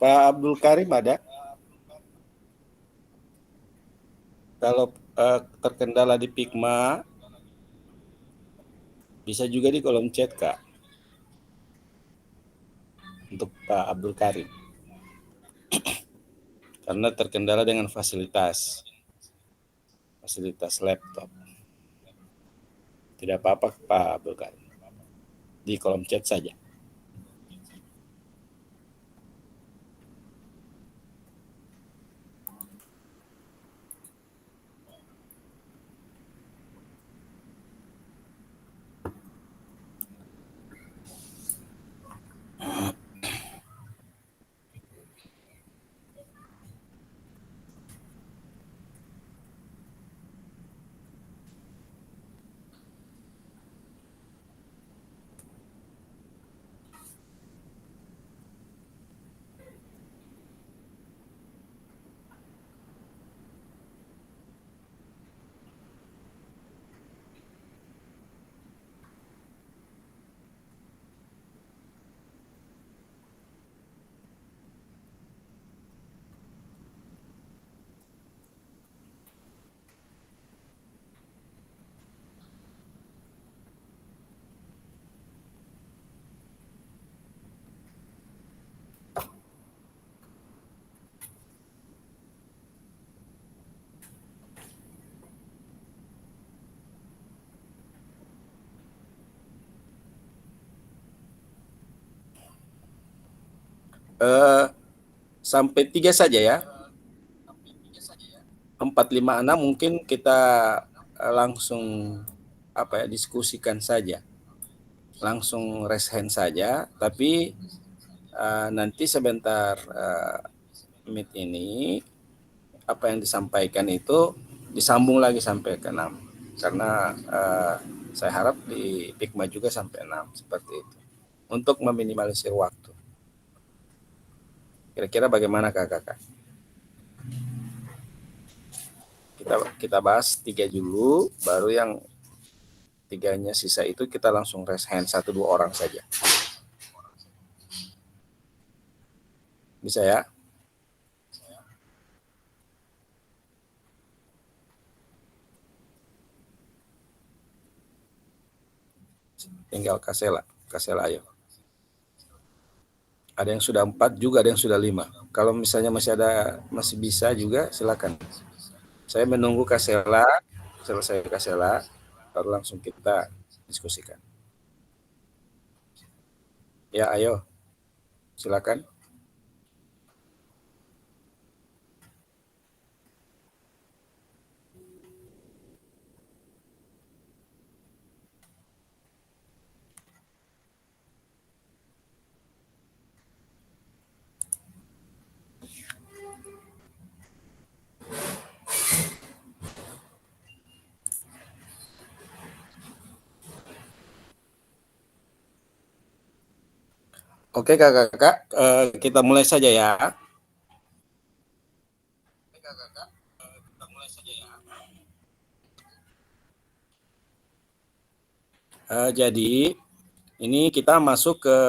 Pak Abdul Karim ada? Kalau terkendala di Pigma, bisa juga di kolom chat, Kak. Untuk Pak Abdul Karim. Karena terkendala dengan fasilitas laptop. Tidak apa-apa, Pak Abdul Karim. Di kolom chat saja. Sampai 3 saja ya. 4, 5, 6 mungkin kita langsung diskusikan saja. Langsung raise hand saja, tapi nanti sebentar meet ini apa yang disampaikan itu disambung lagi sampai ke 6. Karena saya harap di Pigma juga sampai 6 seperti itu. Untuk meminimalisir waktu. Kira-kira bagaimana kakak? Kita bahas 3 dulu, baru yang 3-nya sisa itu kita langsung raise hand 1-2 orang saja. Bisa ya? Tinggal Kasela ayo. Ada yang sudah 4 juga, ada yang sudah 5. Kalau misalnya masih bisa juga silakan. Saya menunggu Kasela, selesai Kasela, baru langsung kita diskusikan. Ya, ayo. Silakan. Oke kakak, kita mulai saja ya. Jadi ini kita masuk ke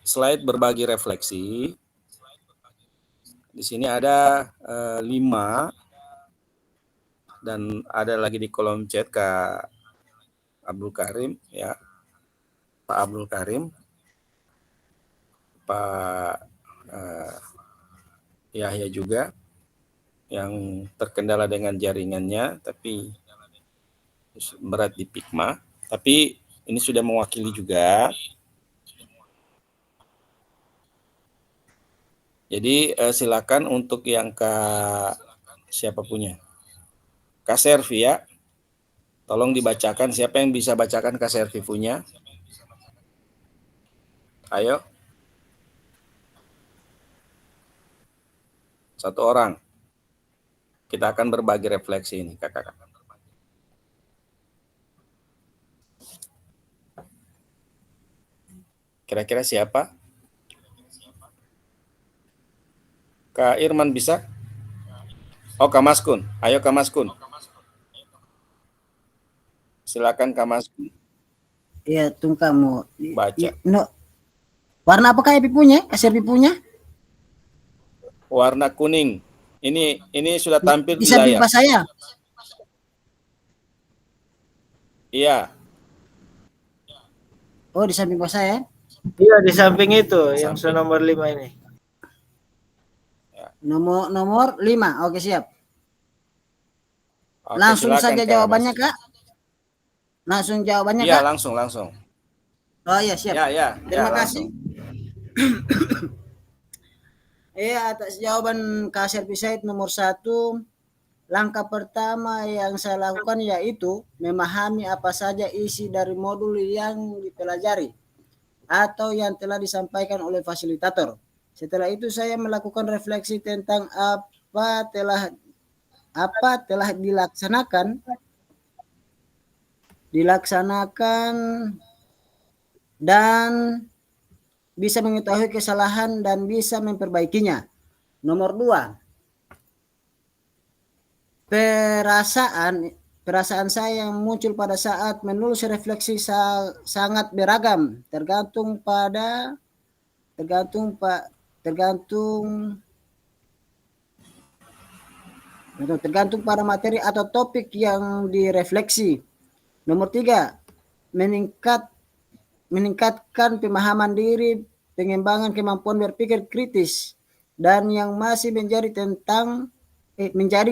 slide berbagi refleksi. Di sini ada 5 dan ada lagi di kolom chat Kak Abdul Karim ya, Pak Abdul Karim, Pak Yahya juga yang terkendala dengan jaringannya, tapi berat di Pigma. Tapi ini sudah mewakili juga. Jadi silakan untuk yang siapa punya? Kak Servi ya. Tolong dibacakan, siapa yang bisa bacakan Kak Servi punya? Ayo. 1 orang. Kita akan berbagi refleksi ini, kakak. Kira-kira siapa? Kak Irman bisa? Oh, Kak Maskun. Ayo Kak Maskun. Silakan Kak Maskun. Iya, tung kamu. Baca. No. Warna apakah Epi punya? Kasih Epi punya? warna kuning. Ini sudah tampil Di di samping layar. Pak saya. Iya, Oh, di samping Pak saya. Iya, di samping itu yang Samping. nomor 5 ini. Nomor 5. Oke, siap. Oke, Langsung silakan, saja Kak, jawabannya, Mas. Kak. Langsung jawabannya, Iya, Kak. langsung. Oh iya, siap. Ya, Terima langsung. kasih. Iya, atas jawaban Kak Serpi Said nomor 1, langkah pertama yang saya lakukan yaitu memahami apa saja isi dari modul yang dipelajari atau yang telah disampaikan oleh fasilitator. Setelah itu saya melakukan refleksi tentang apa telah dilaksanakan dan bisa mengetahui kesalahan dan bisa memperbaikinya. Nomor 2, perasaan saya yang muncul pada saat menulis refleksi sangat beragam, tergantung pada materi atau topik yang direfleksi. Nomor 3, meningkatkan pemahaman diri, pengembangan kemampuan berpikir kritis, dan yang masih menjadi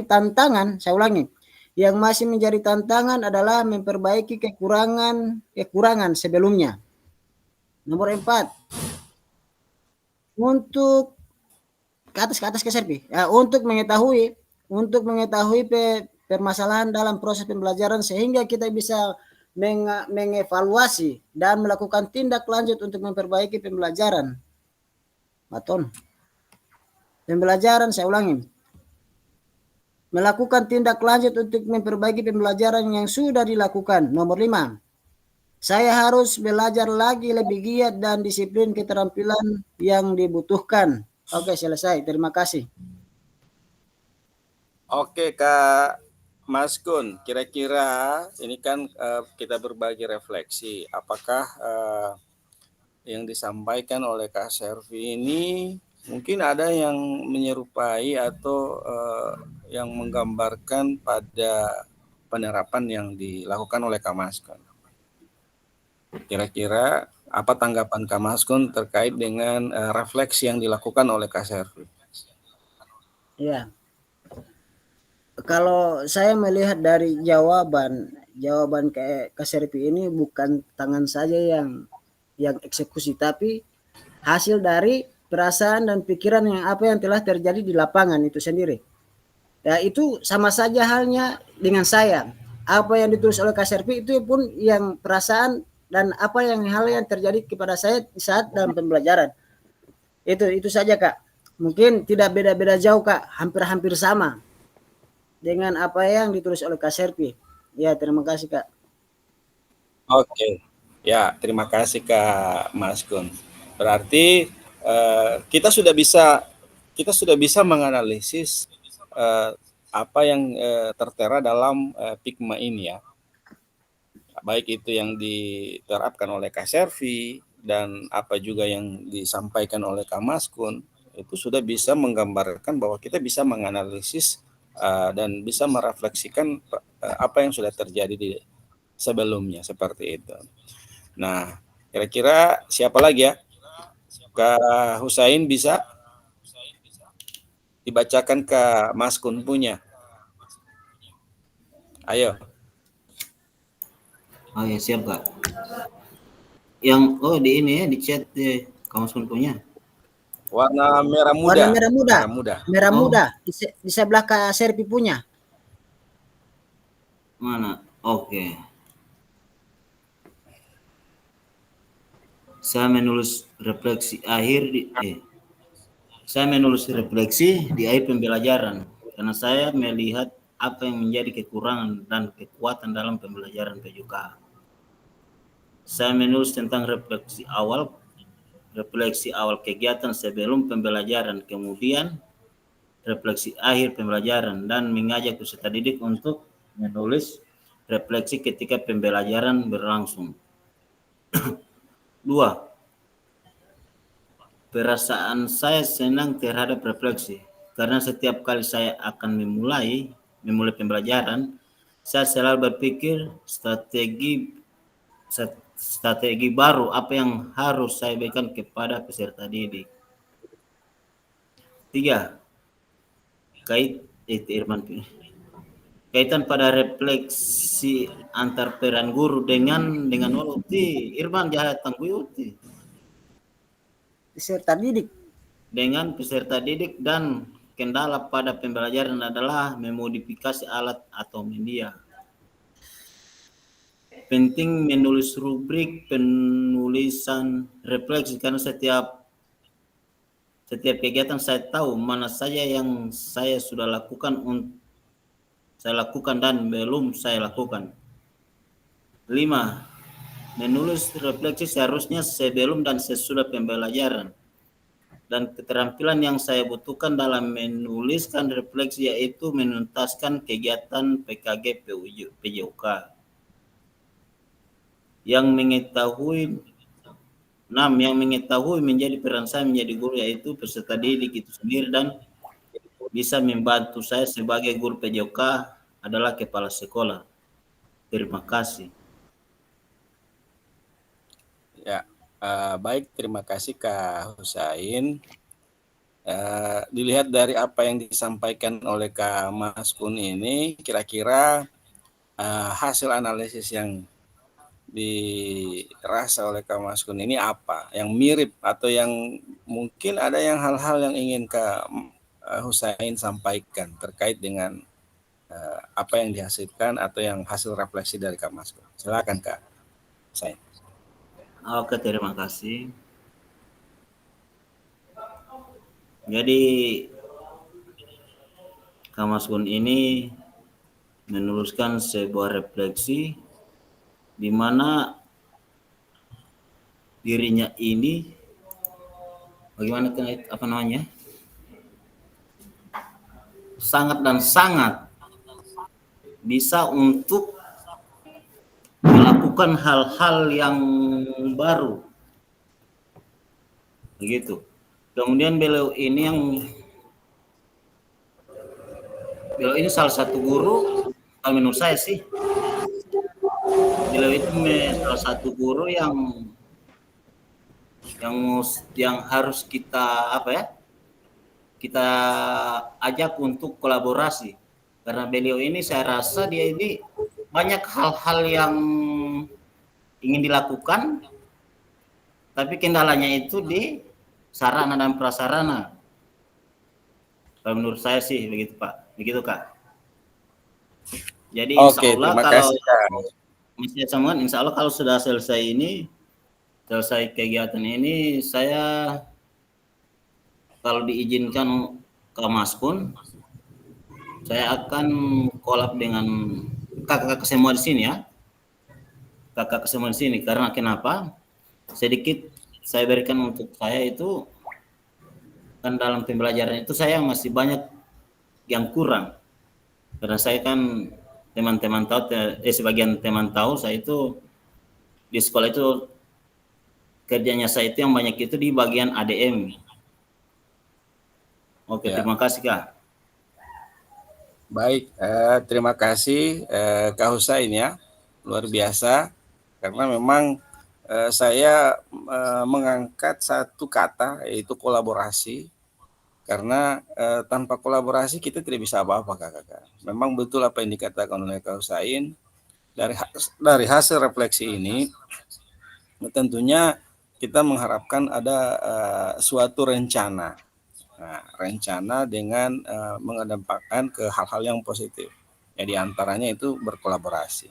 tantangan, saya ulangi, yang masih menjadi tantangan adalah memperbaiki kekurangan sebelumnya. Nomor 4, untuk ke atas ke Serpi, ya, untuk mengetahui permasalahan dalam proses pembelajaran sehingga kita bisa mengevaluasi dan melakukan tindak lanjut untuk memperbaiki pembelajaran. Pembelajaran, saya ulangi. Melakukan tindak lanjut untuk memperbaiki pembelajaran yang sudah dilakukan. Nomor 5, saya harus belajar lagi lebih giat dan disiplin keterampilan yang dibutuhkan. Oke, selesai. Terima kasih. Oke, Kak Mas Gun, kira-kira ini kan kita berbagi refleksi. Apakah yang disampaikan oleh Kak Servi ini mungkin ada yang menyerupai atau yang menggambarkan pada penerapan yang dilakukan oleh Kak Mas Gun? Kira-kira apa tanggapan Kak Mas Gun terkait dengan refleksi yang dilakukan oleh Kak Servi? Ya. Kalau saya melihat dari jawaban Kak Serpi ini bukan tangan saja yang eksekusi, tapi hasil dari perasaan dan pikiran yang telah terjadi di lapangan itu sendiri. Ya, itu sama saja halnya dengan saya. Apa yang ditulis oleh Kak Serpi itu pun yang perasaan dan hal yang terjadi kepada saya saat dalam pembelajaran. Itu saja, Kak. Mungkin tidak beda-beda jauh, Kak. Hampir-hampir sama dengan apa yang ditulis oleh Kak Serpi. Ya, terima kasih, Kak. Oke. Ya, terima kasih Kak Mas Gun. Berarti kita sudah bisa menganalisis apa yang tertera dalam Pigma ini ya. Baik itu yang diterapkan oleh Kak Servi dan apa juga yang disampaikan oleh Kak Mas Gun, itu sudah bisa menggambarkan bahwa kita bisa menganalisis dan bisa merefleksikan apa yang sudah terjadi di sebelumnya seperti itu. Nah, kira-kira siapa lagi ya? Kak Husain bisa dibacakan ke Mas Kun punya. Ayo. Oh ya, siap Kak. Yang di ini ya, di chat Kak Mas Kun punya. Warna merah muda. Warna merah muda. Merah muda. Merah muda di sebelah Kak Serpi punya. Mana? Oke. Saya menulis refleksi di akhir pembelajaran karena saya melihat apa yang menjadi kekurangan dan kekuatan dalam pembelajaran PJK. Saya menulis tentang refleksi awal kegiatan sebelum pembelajaran, kemudian refleksi akhir pembelajaran, dan mengajak peserta didik untuk menulis refleksi ketika pembelajaran berlangsung. 2. Perasaan saya senang terhadap refleksi. karena setiap kali saya akan memulai pembelajaran, saya selalu berpikir strategi baru apa yang harus saya berikan kepada peserta didik. 3. Kaitan pada refleksi antar peran guru dengan Irman jahat tangguyuti Peserta didik. dengan peserta didik dan kendala pada pembelajaran adalah memodifikasi alat atau media. Penting menulis rubrik penulisan refleksi karena setiap kegiatan saya tahu mana saja yang saya sudah lakukan dan belum saya lakukan. 5. Menulis refleksi seharusnya sebelum dan sesudah pembelajaran. Dan keterampilan yang saya butuhkan dalam menuliskan refleksi yaitu menuntaskan kegiatan PKG PJOK. Yang mengetahui menjadi peran saya menjadi guru yaitu peserta didik itu sendiri dan bisa membantu saya sebagai guru PJOK adalah kepala sekolah. Terima kasih. Ya, baik, terima kasih Kak Husain. Dilihat dari apa yang disampaikan oleh Kak Mas Kun ini, kira-kira hasil analisis yang dirasa oleh Kak Mas Kun ini apa? Yang mirip atau yang mungkin ada yang hal-hal yang ingin Kak Husain sampaikan terkait dengan apa yang dihasilkan atau yang hasil refleksi dari Kak Mas Kun. Silakan Kak Husain. Oke, terima kasih. Jadi Kak Mas Kun ini menuliskan sebuah refleksi di mana dirinya ini sangat bisa untuk melakukan hal-hal yang baru begitu. Kemudian beliau ini salah satu guru, kalau menurut saya sih beliau itu salah satu guru yang harus kita kita ajak untuk kolaborasi, karena beliau ini saya rasa dia ini banyak hal-hal yang ingin dilakukan, tapi kendalanya itu di sarana dan prasarana. Kalau menurut saya sih begitu Pak, begitu Kak. Jadi insya Allah kalau sudah selesai kegiatan ini, saya kalau diizinkan ke Mas Kun, saya akan kolab dengan kakak semua di sini ya. Kakak semua di sini, karena kenapa? Sedikit saya berikan untuk saya itu, kan dalam pembelajaran itu saya masih banyak yang kurang. Karena saya kan teman-teman tahu, sebagian teman tahu saya itu di sekolah itu kerjanya saya itu yang banyak itu di bagian ADM. Oke, ya. Terima kasih Kak. Baik, terima kasih Kak Husain ya, luar biasa, karena memang saya mengangkat satu kata yaitu kolaborasi, karena tanpa kolaborasi kita tidak bisa apa-apa Kakak. Memang betul apa yang dikatakan oleh Kak Husain, dari hasil refleksi ini tentunya kita mengharapkan ada suatu rencana. Nah, rencana dengan mengedepankan ke hal-hal yang positif. Ya, di antaranya itu berkolaborasi.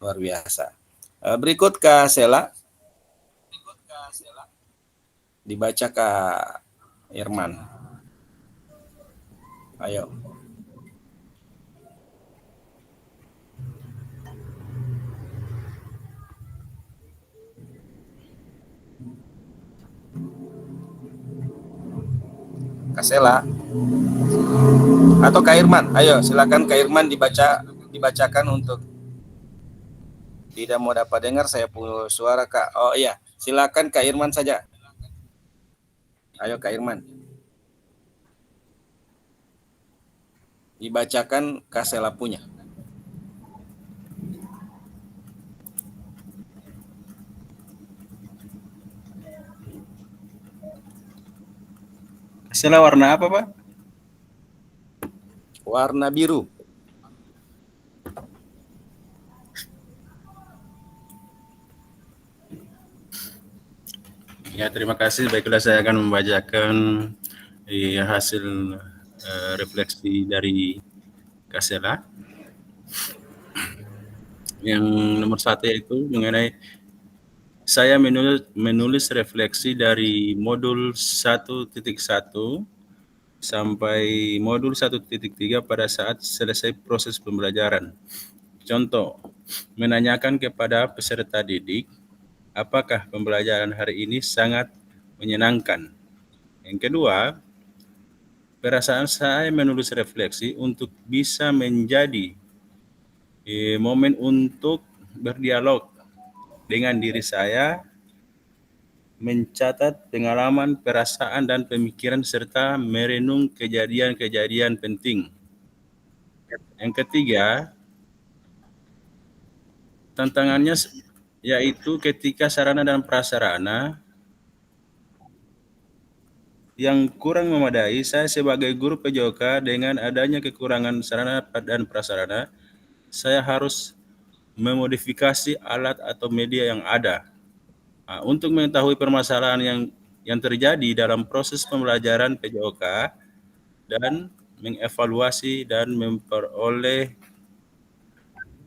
Luar biasa. Berikut Kak Sela. Dibaca Kak Irman. Ayo. Kak Sela atau Kak Irman, ayo silakan Kak Irman dibacakan untuk tidak mau dapat dengar saya punya suara Kak. Oh iya, silakan Kak Irman saja. Ayo Kak Irman. dibacakan Kasela punya. Kasela warna apa, Pak? Warna biru. Ya, terima kasih. Baiklah, saya akan membacakan hasil refleksi dari Kasela. Yang nomor 1 yaitu mengenai saya menulis refleksi dari modul 1.1 sampai modul 1.3 pada saat selesai proses pembelajaran. Contoh, menanyakan kepada peserta didik, apakah pembelajaran hari ini sangat menyenangkan? Yang kedua, perasaan saya menulis refleksi untuk bisa menjadi momen untuk berdialog dengan diri saya, mencatat pengalaman, perasaan, dan pemikiran, serta merenung kejadian-kejadian penting. Yang ketiga, tantangannya yaitu ketika sarana dan prasarana yang kurang memadai, saya sebagai guru PJOK dengan adanya kekurangan sarana dan prasarana, saya harus memodifikasi alat atau media yang ada. Nah, untuk mengetahui permasalahan yang terjadi dalam proses pembelajaran PJOK dan mengevaluasi dan memperoleh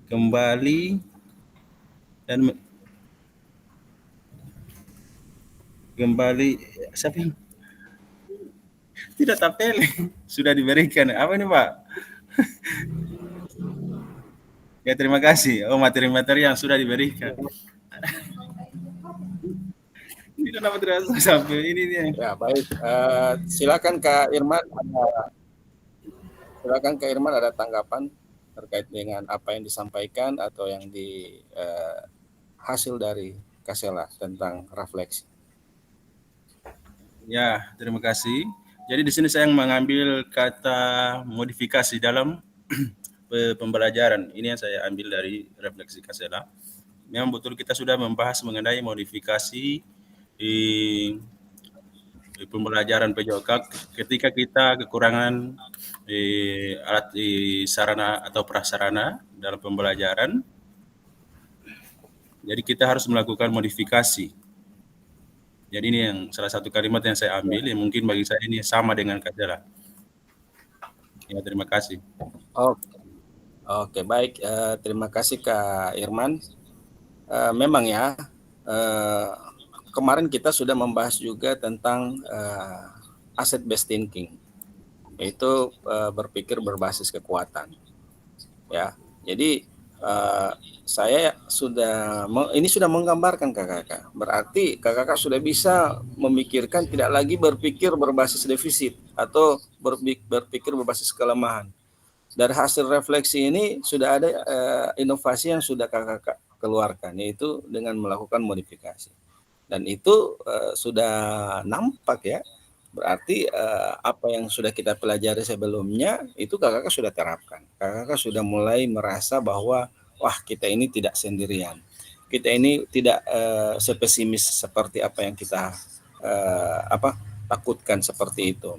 kembali dan siapa yang tidak tapel sudah diberikan. Apa ini, Pak? Ya, terima kasih. Oh, materi-materi yang sudah diberikan. Tidak dapat terasa sampai ini dia. Ya, baik. Silakan Kak Irman ada tanggapan terkait dengan apa yang disampaikan atau yang hasil dari Kasela tentang refleksi. Ya, terima kasih. Jadi di sini saya mengambil kata modifikasi dalam pembelajaran. Ini yang saya ambil dari refleksi Kasela. Memang betul kita sudah membahas mengenai modifikasi di pembelajaran PJOK ketika kita kekurangan alat sarana atau prasarana dalam pembelajaran. Jadi kita harus melakukan modifikasi. Jadi ini yang salah satu kalimat yang saya ambil, yang mungkin bagi saya ini sama dengan Kasela. Ya, terima kasih. Oke, baik. Terima kasih Kak Irman. Memang ya, kemarin kita sudah membahas juga tentang asset based thinking, yaitu berpikir berbasis kekuatan. Ya, jadi saya sudah menggambarkan kakak. Berarti kakak sudah bisa memikirkan tidak lagi berpikir berbasis defisit atau berpikir berbasis kelemahan. Dari hasil refleksi ini sudah ada inovasi yang sudah kakak keluarkan, yaitu dengan melakukan modifikasi. Dan itu sudah nampak ya. Berarti apa yang sudah kita pelajari sebelumnya itu kakak sudah terapkan. Kakak sudah mulai merasa bahwa wah, kita ini tidak sendirian. Kita ini tidak sepesimis seperti apa yang kita takutkan seperti itu.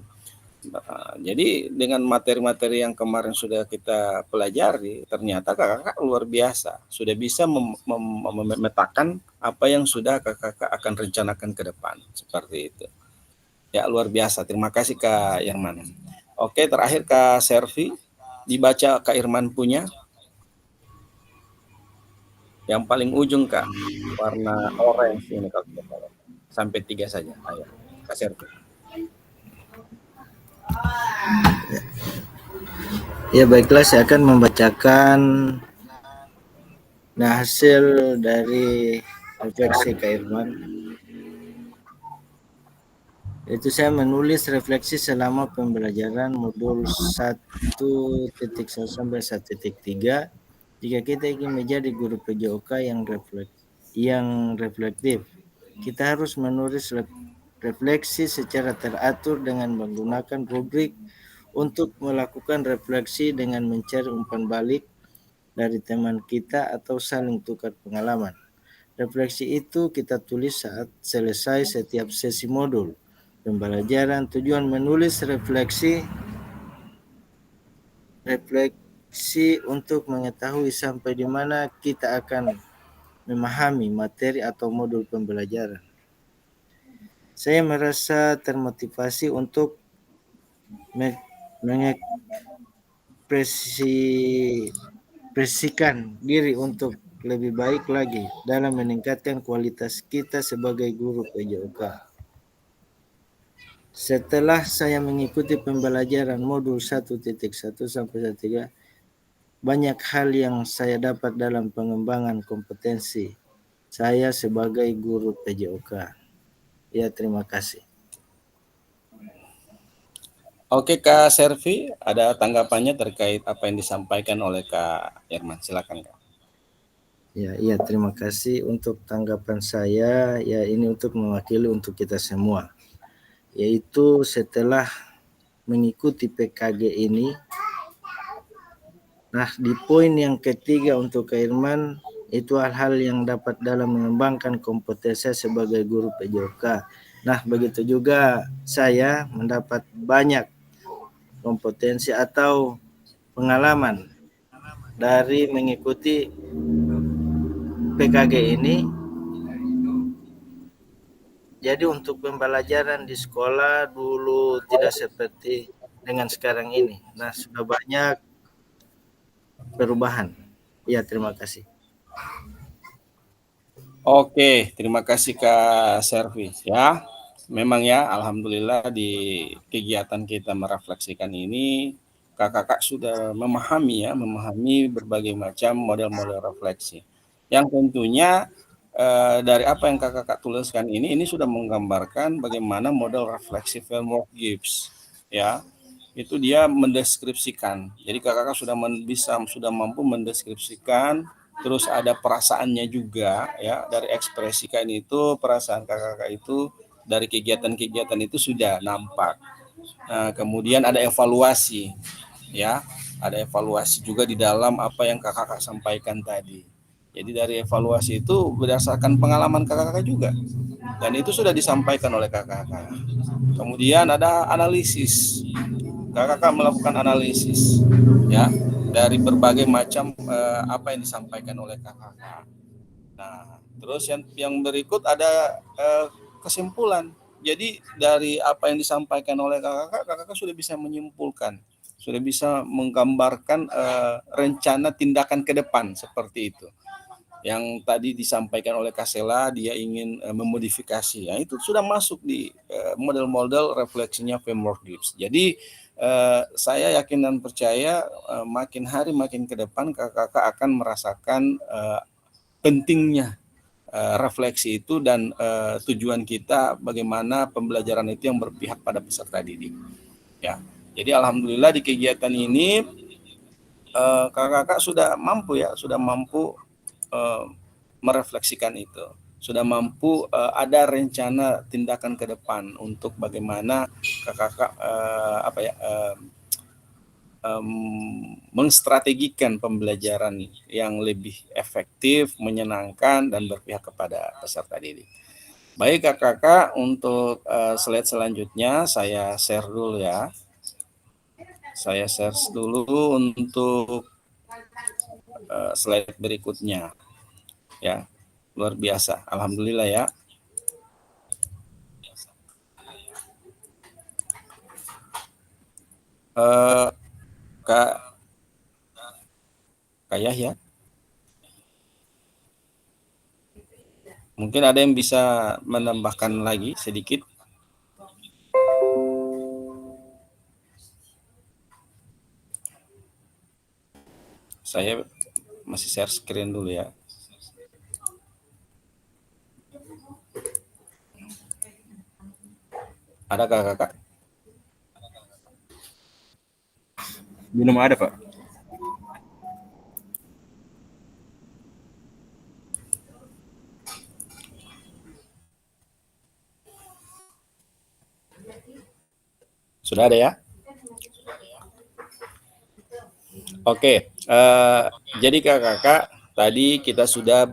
Jadi dengan materi-materi yang kemarin sudah kita pelajari, ternyata kakak luar biasa. Sudah bisa memetakan apa yang sudah kakak akan rencanakan ke depan. Seperti itu. Ya, luar biasa. Terima kasih Kak Irman. Oke, terakhir Kak Servi. Dibaca Kak Irman punya. Yang paling ujung Kak. Warna orange ini kalau kita tahu. Sampai 3 saja. Ayo, Kak Servi. Ya, baiklah, saya akan membacakan hasil dari refleksi Kak Irman. Itu saya menulis refleksi selama pembelajaran modul 1.1 sampai 1.3. Jika kita ingin menjadi guru PJOK yang reflektif, kita harus menulis refleksi secara teratur dengan menggunakan rubrik untuk melakukan refleksi dengan mencari umpan balik dari teman kita atau saling tukar pengalaman. Refleksi itu kita tulis saat selesai setiap sesi modul pembelajaran. Tujuan menulis refleksi untuk mengetahui sampai di mana kita akan memahami materi atau modul pembelajaran. Saya merasa termotivasi untuk mengekspresikan diri untuk lebih baik lagi dalam meningkatkan kualitas kita sebagai guru PJOK. Setelah saya mengikuti pembelajaran modul 1.1 sampai 1.3, banyak hal yang saya dapat dalam pengembangan kompetensi saya sebagai guru PJOK. Ya, terima kasih. Oke Kak Servi, ada tanggapannya terkait apa yang disampaikan oleh Kak Irman? Silakan Kak. Ya, iya, terima kasih untuk tanggapan saya. Ya, ini untuk mewakili untuk kita semua. Yaitu setelah mengikuti PKG ini, nah di poin yang ketiga untuk Kak Irman, itu hal-hal yang dapat dalam mengembangkan kompetensi sebagai guru PJOK. Nah, begitu juga saya mendapat banyak kompetensi atau pengalaman dari mengikuti PKG ini. Jadi untuk pembelajaran di sekolah dulu tidak seperti dengan sekarang ini. Nah, sudah banyak perubahan. Ya, terima kasih. Oke, terima kasih Kak Servi. Ya, memang ya, alhamdulillah di kegiatan kita merefleksikan ini, kakak-kakak sudah memahami berbagai macam model-model refleksi. Yang tentunya dari apa yang kakak-kakak tuliskan ini sudah menggambarkan bagaimana model refleksi framework Gibbs. Ya, itu dia mendeskripsikan. Jadi kakak-kakak sudah mampu mendeskripsikan. Terus ada perasaannya juga ya, dari ekspresikan itu perasaan kakak-kakak itu dari kegiatan-kegiatan itu sudah nampak. Nah, kemudian ada evaluasi ya, ada evaluasi juga di dalam apa yang kakak-kakak sampaikan tadi. Jadi dari evaluasi itu berdasarkan pengalaman kakak-kakak juga, dan itu sudah disampaikan oleh kakak-kakak. Kemudian ada analisis, kakak-kakak melakukan analisis ya dari berbagai macam apa yang disampaikan oleh kakak-kakak. Nah, terus yang berikut ada kesimpulan. Jadi dari apa yang disampaikan oleh kakak-kakak, kakak-kakak sudah bisa menyimpulkan, sudah bisa menggambarkan rencana tindakan ke depan seperti itu. Yang tadi disampaikan oleh Kasela, dia ingin memodifikasi. Ya, itu sudah masuk di model-model refleksinya framework Gibbs. Jadi saya yakin dan percaya makin hari makin ke depan kakak-kakak akan merasakan pentingnya refleksi itu dan tujuan kita bagaimana pembelajaran itu yang berpihak pada peserta didik. Ya, jadi alhamdulillah di kegiatan ini kakak-kakak sudah mampu merefleksikan itu, sudah mampu ada rencana tindakan ke depan untuk bagaimana kakak-kakak mengstrategikan pembelajaran yang lebih efektif, menyenangkan, dan berpihak kepada peserta didik. Baik kakak-kakak, untuk slide selanjutnya saya share dulu ya. Saya share dulu untuk slide berikutnya. Ya, luar biasa, alhamdulillah ya. Kak Yahya, mungkin ada yang bisa menambahkan lagi sedikit. Saya masih share screen dulu ya. Adakah kakak? Belum ada, Pak. Sudah ada ya? Oke, jadi kakak-kakak, tadi kita sudah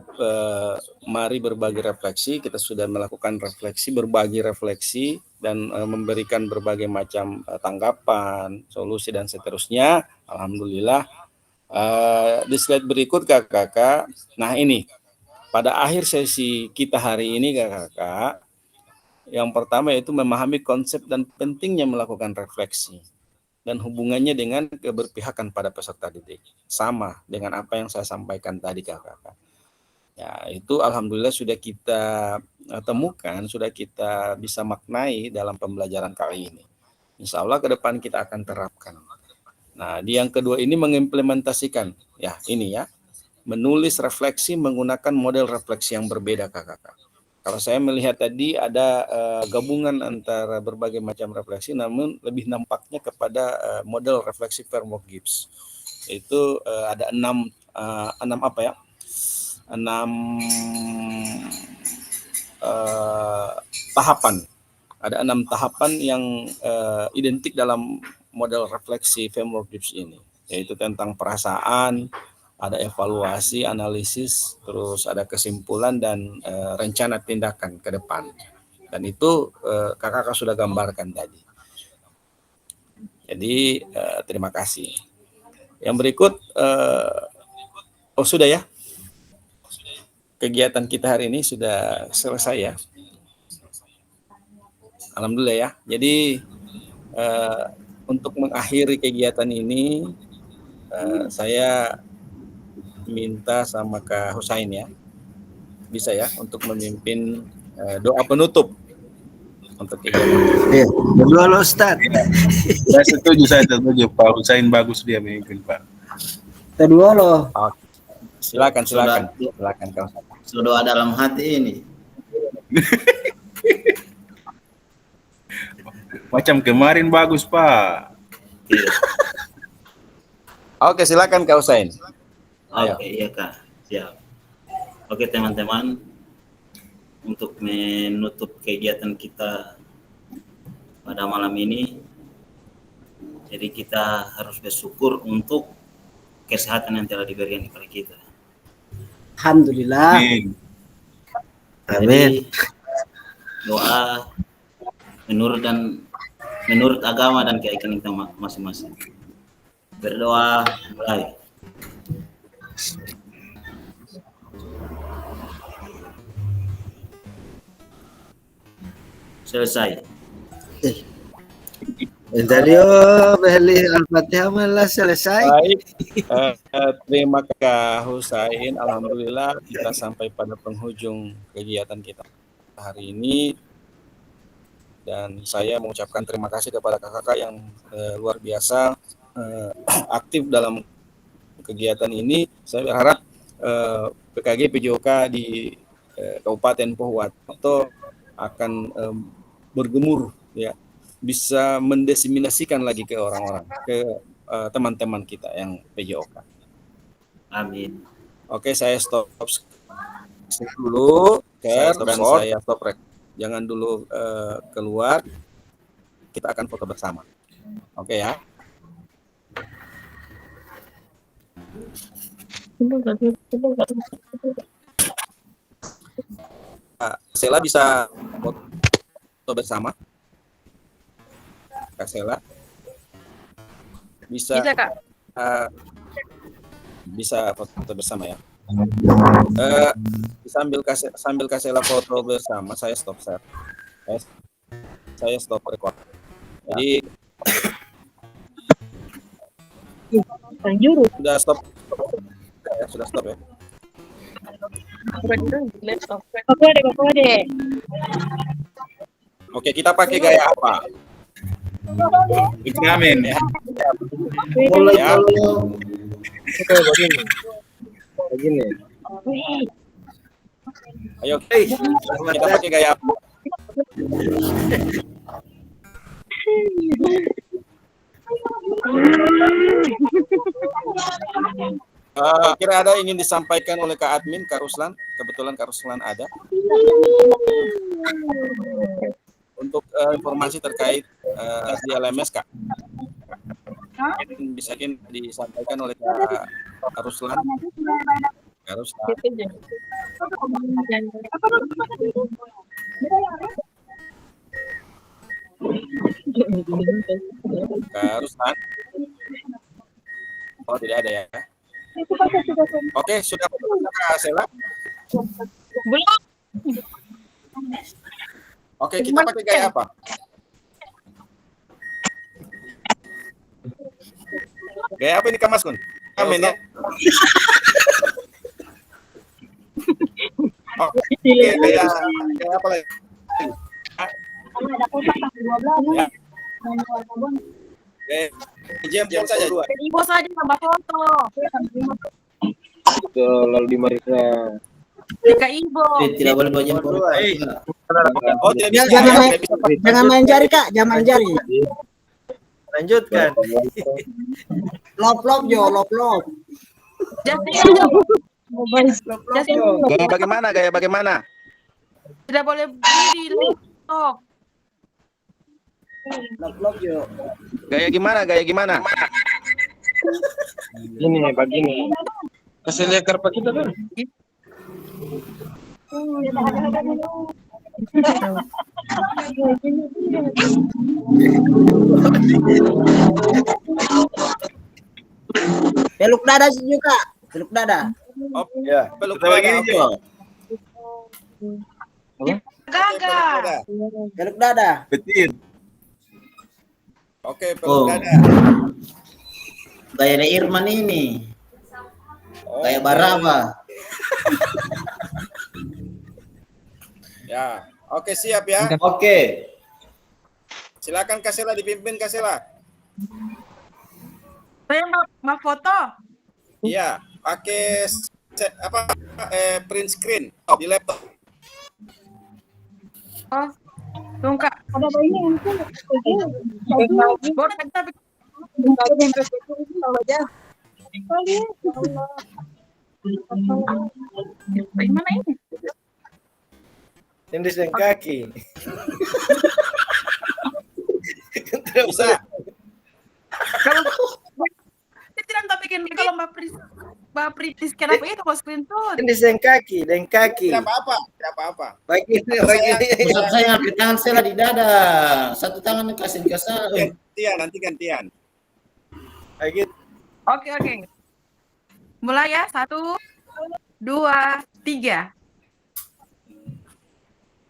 mari berbagi refleksi, kita sudah melakukan refleksi, berbagi refleksi, dan memberikan berbagai macam tanggapan, solusi, dan seterusnya. Alhamdulillah. Di slide berikut kakak-kakak, nah ini, pada akhir sesi kita hari ini kakak-kakak, yang pertama yaitu memahami konsep dan pentingnya melakukan refleksi dan hubungannya dengan keberpihakan pada peserta didik. Sama dengan apa yang saya sampaikan tadi kakak-kakak. Ya, itu alhamdulillah sudah kita temukan, sudah kita bisa maknai dalam pembelajaran kali ini. Insya Allah ke depan kita akan terapkan. Nah, di yang kedua ini mengimplementasikan, ya ini ya, menulis refleksi menggunakan model refleksi yang berbeda kakak-kakak. Kalau saya melihat tadi ada gabungan antara berbagai macam refleksi, namun lebih nampaknya kepada model refleksi framework Gibbs. Itu ada enam tahapan. Ada 6 tahapan yang identik dalam model refleksi framework Gibbs ini, yaitu tentang perasaan, ada evaluasi, analisis, terus ada kesimpulan dan rencana tindakan ke depan. Dan itu kakak sudah gambarkan tadi. Jadi terima kasih. Yang berikut, sudah ya? Kegiatan kita hari ini sudah selesai ya? Alhamdulillah ya. Jadi untuk mengakhiri kegiatan ini, saya minta sama Kak Husain ya, bisa ya untuk memimpin doa penutup untuk kegiatan. Iya, berdua lo Ustaz. Saya setuju Pak Husain bagus dia memimpin Pak. Kedua loh. Silakan Kak Husain. Sudah dalam hati ini. Macam kemarin bagus Pak. Oke, silakan Kak Husain. Oke, iya Kak, siap. Oke teman-teman, untuk menutup kegiatan kita pada malam ini, jadi kita harus bersyukur untuk kesehatan yang telah diberikan kepada kita. Alhamdulillah. Amin. Amin. Jadi, doa menurut agama dan keyakinan kita masing-masing. Berdoa mulai. Selesai. Dario Beli Al-Fatihah malah selesai. Baik, terima kasih Kak Husain. Alhamdulillah kita sampai pada penghujung kegiatan kita hari ini. Dan saya mengucapkan terima kasih kepada kakak-kakak yang luar biasa aktif dalam kegiatan ini. Saya berharap PKG PJOK di Kabupaten Pohuwato akan bergemur ya, bisa mendiseminasikan lagi ke orang-orang, ke teman-teman kita yang PJOK. Amin. Oke, saya stop dulu, dan saya stop record. Jangan dulu keluar, kita akan foto bersama. Oke ya. Sela bisa foto bersama? Kak Sela? Bisa Kak. Bisa foto bersama ya. Sambil Kak Sela foto bersama, saya stop share. Saya stop record. Jadi sudah stop. Sudah stop ya. Oke, kita pakai gaya apa? Amin. Ya. Begini. Ayo, kita pakai gaya apa? Kira ada ingin disampaikan oleh Kak Admin, Kak Ruslan? Kebetulan Kak Ruslan ada. Untuk informasi terkait di LMS, Kak. bisa disampaikan oleh Kak Ruslan. Kak Ruslan. Kak Ruslan. Oh, tidak ada ya. Oke, sudah Kak Sela. Belum. Oke, kita pakai gaya apa? Gaya apa ini Kak Mas Kun? Amin ya. Oke, gaya apa lagi? Ya. Jam saja dua. Ibu saja tambah foto. Lalu di Marika. Jika ibu. Tidak boleh bawa jempol. Oh, tidak bisa. Jangan main jari Kak, jangan main jari. Lanjutkan. Lop lop. Gaya bagaimana? Gaya bagaimana? Tidak boleh berdiri laptop. Lop yo. Gaya gimana? Gaya gimana? Ini begini. Kasih lihat karpet kita kan. Peluk dada juga. Peluk dada. Oh, Ya. peluk Kita bagi dada. hijau. Gagal. Peluk dada. Betul. Oke, peluk Oh. dada. Gaya Irman ini. Oh, Gaya Baraba. ya. Oke, siap ya. Oke. Silakan Kak Sela, dipimpin Kak Sela. Saya mau foto. Iya, pakai print screen di laptop. Oh, tunggu Kak. Boleh kita gimana ini? Tindis dan kaki. Bisa. Kalau tidak tak bikin kalau Mbak Pritis kenapa itu kalau screenshot? Tindis dan kaki, Tidak apa-apa, tidak apa-apa. Bagi ini. Pusat saya ngambil tangan Sela di dada. Satu tangan kasih ke saya. Gantian, nanti gantian. Bagi. Oke. Mulai ya, 1, 2, 3.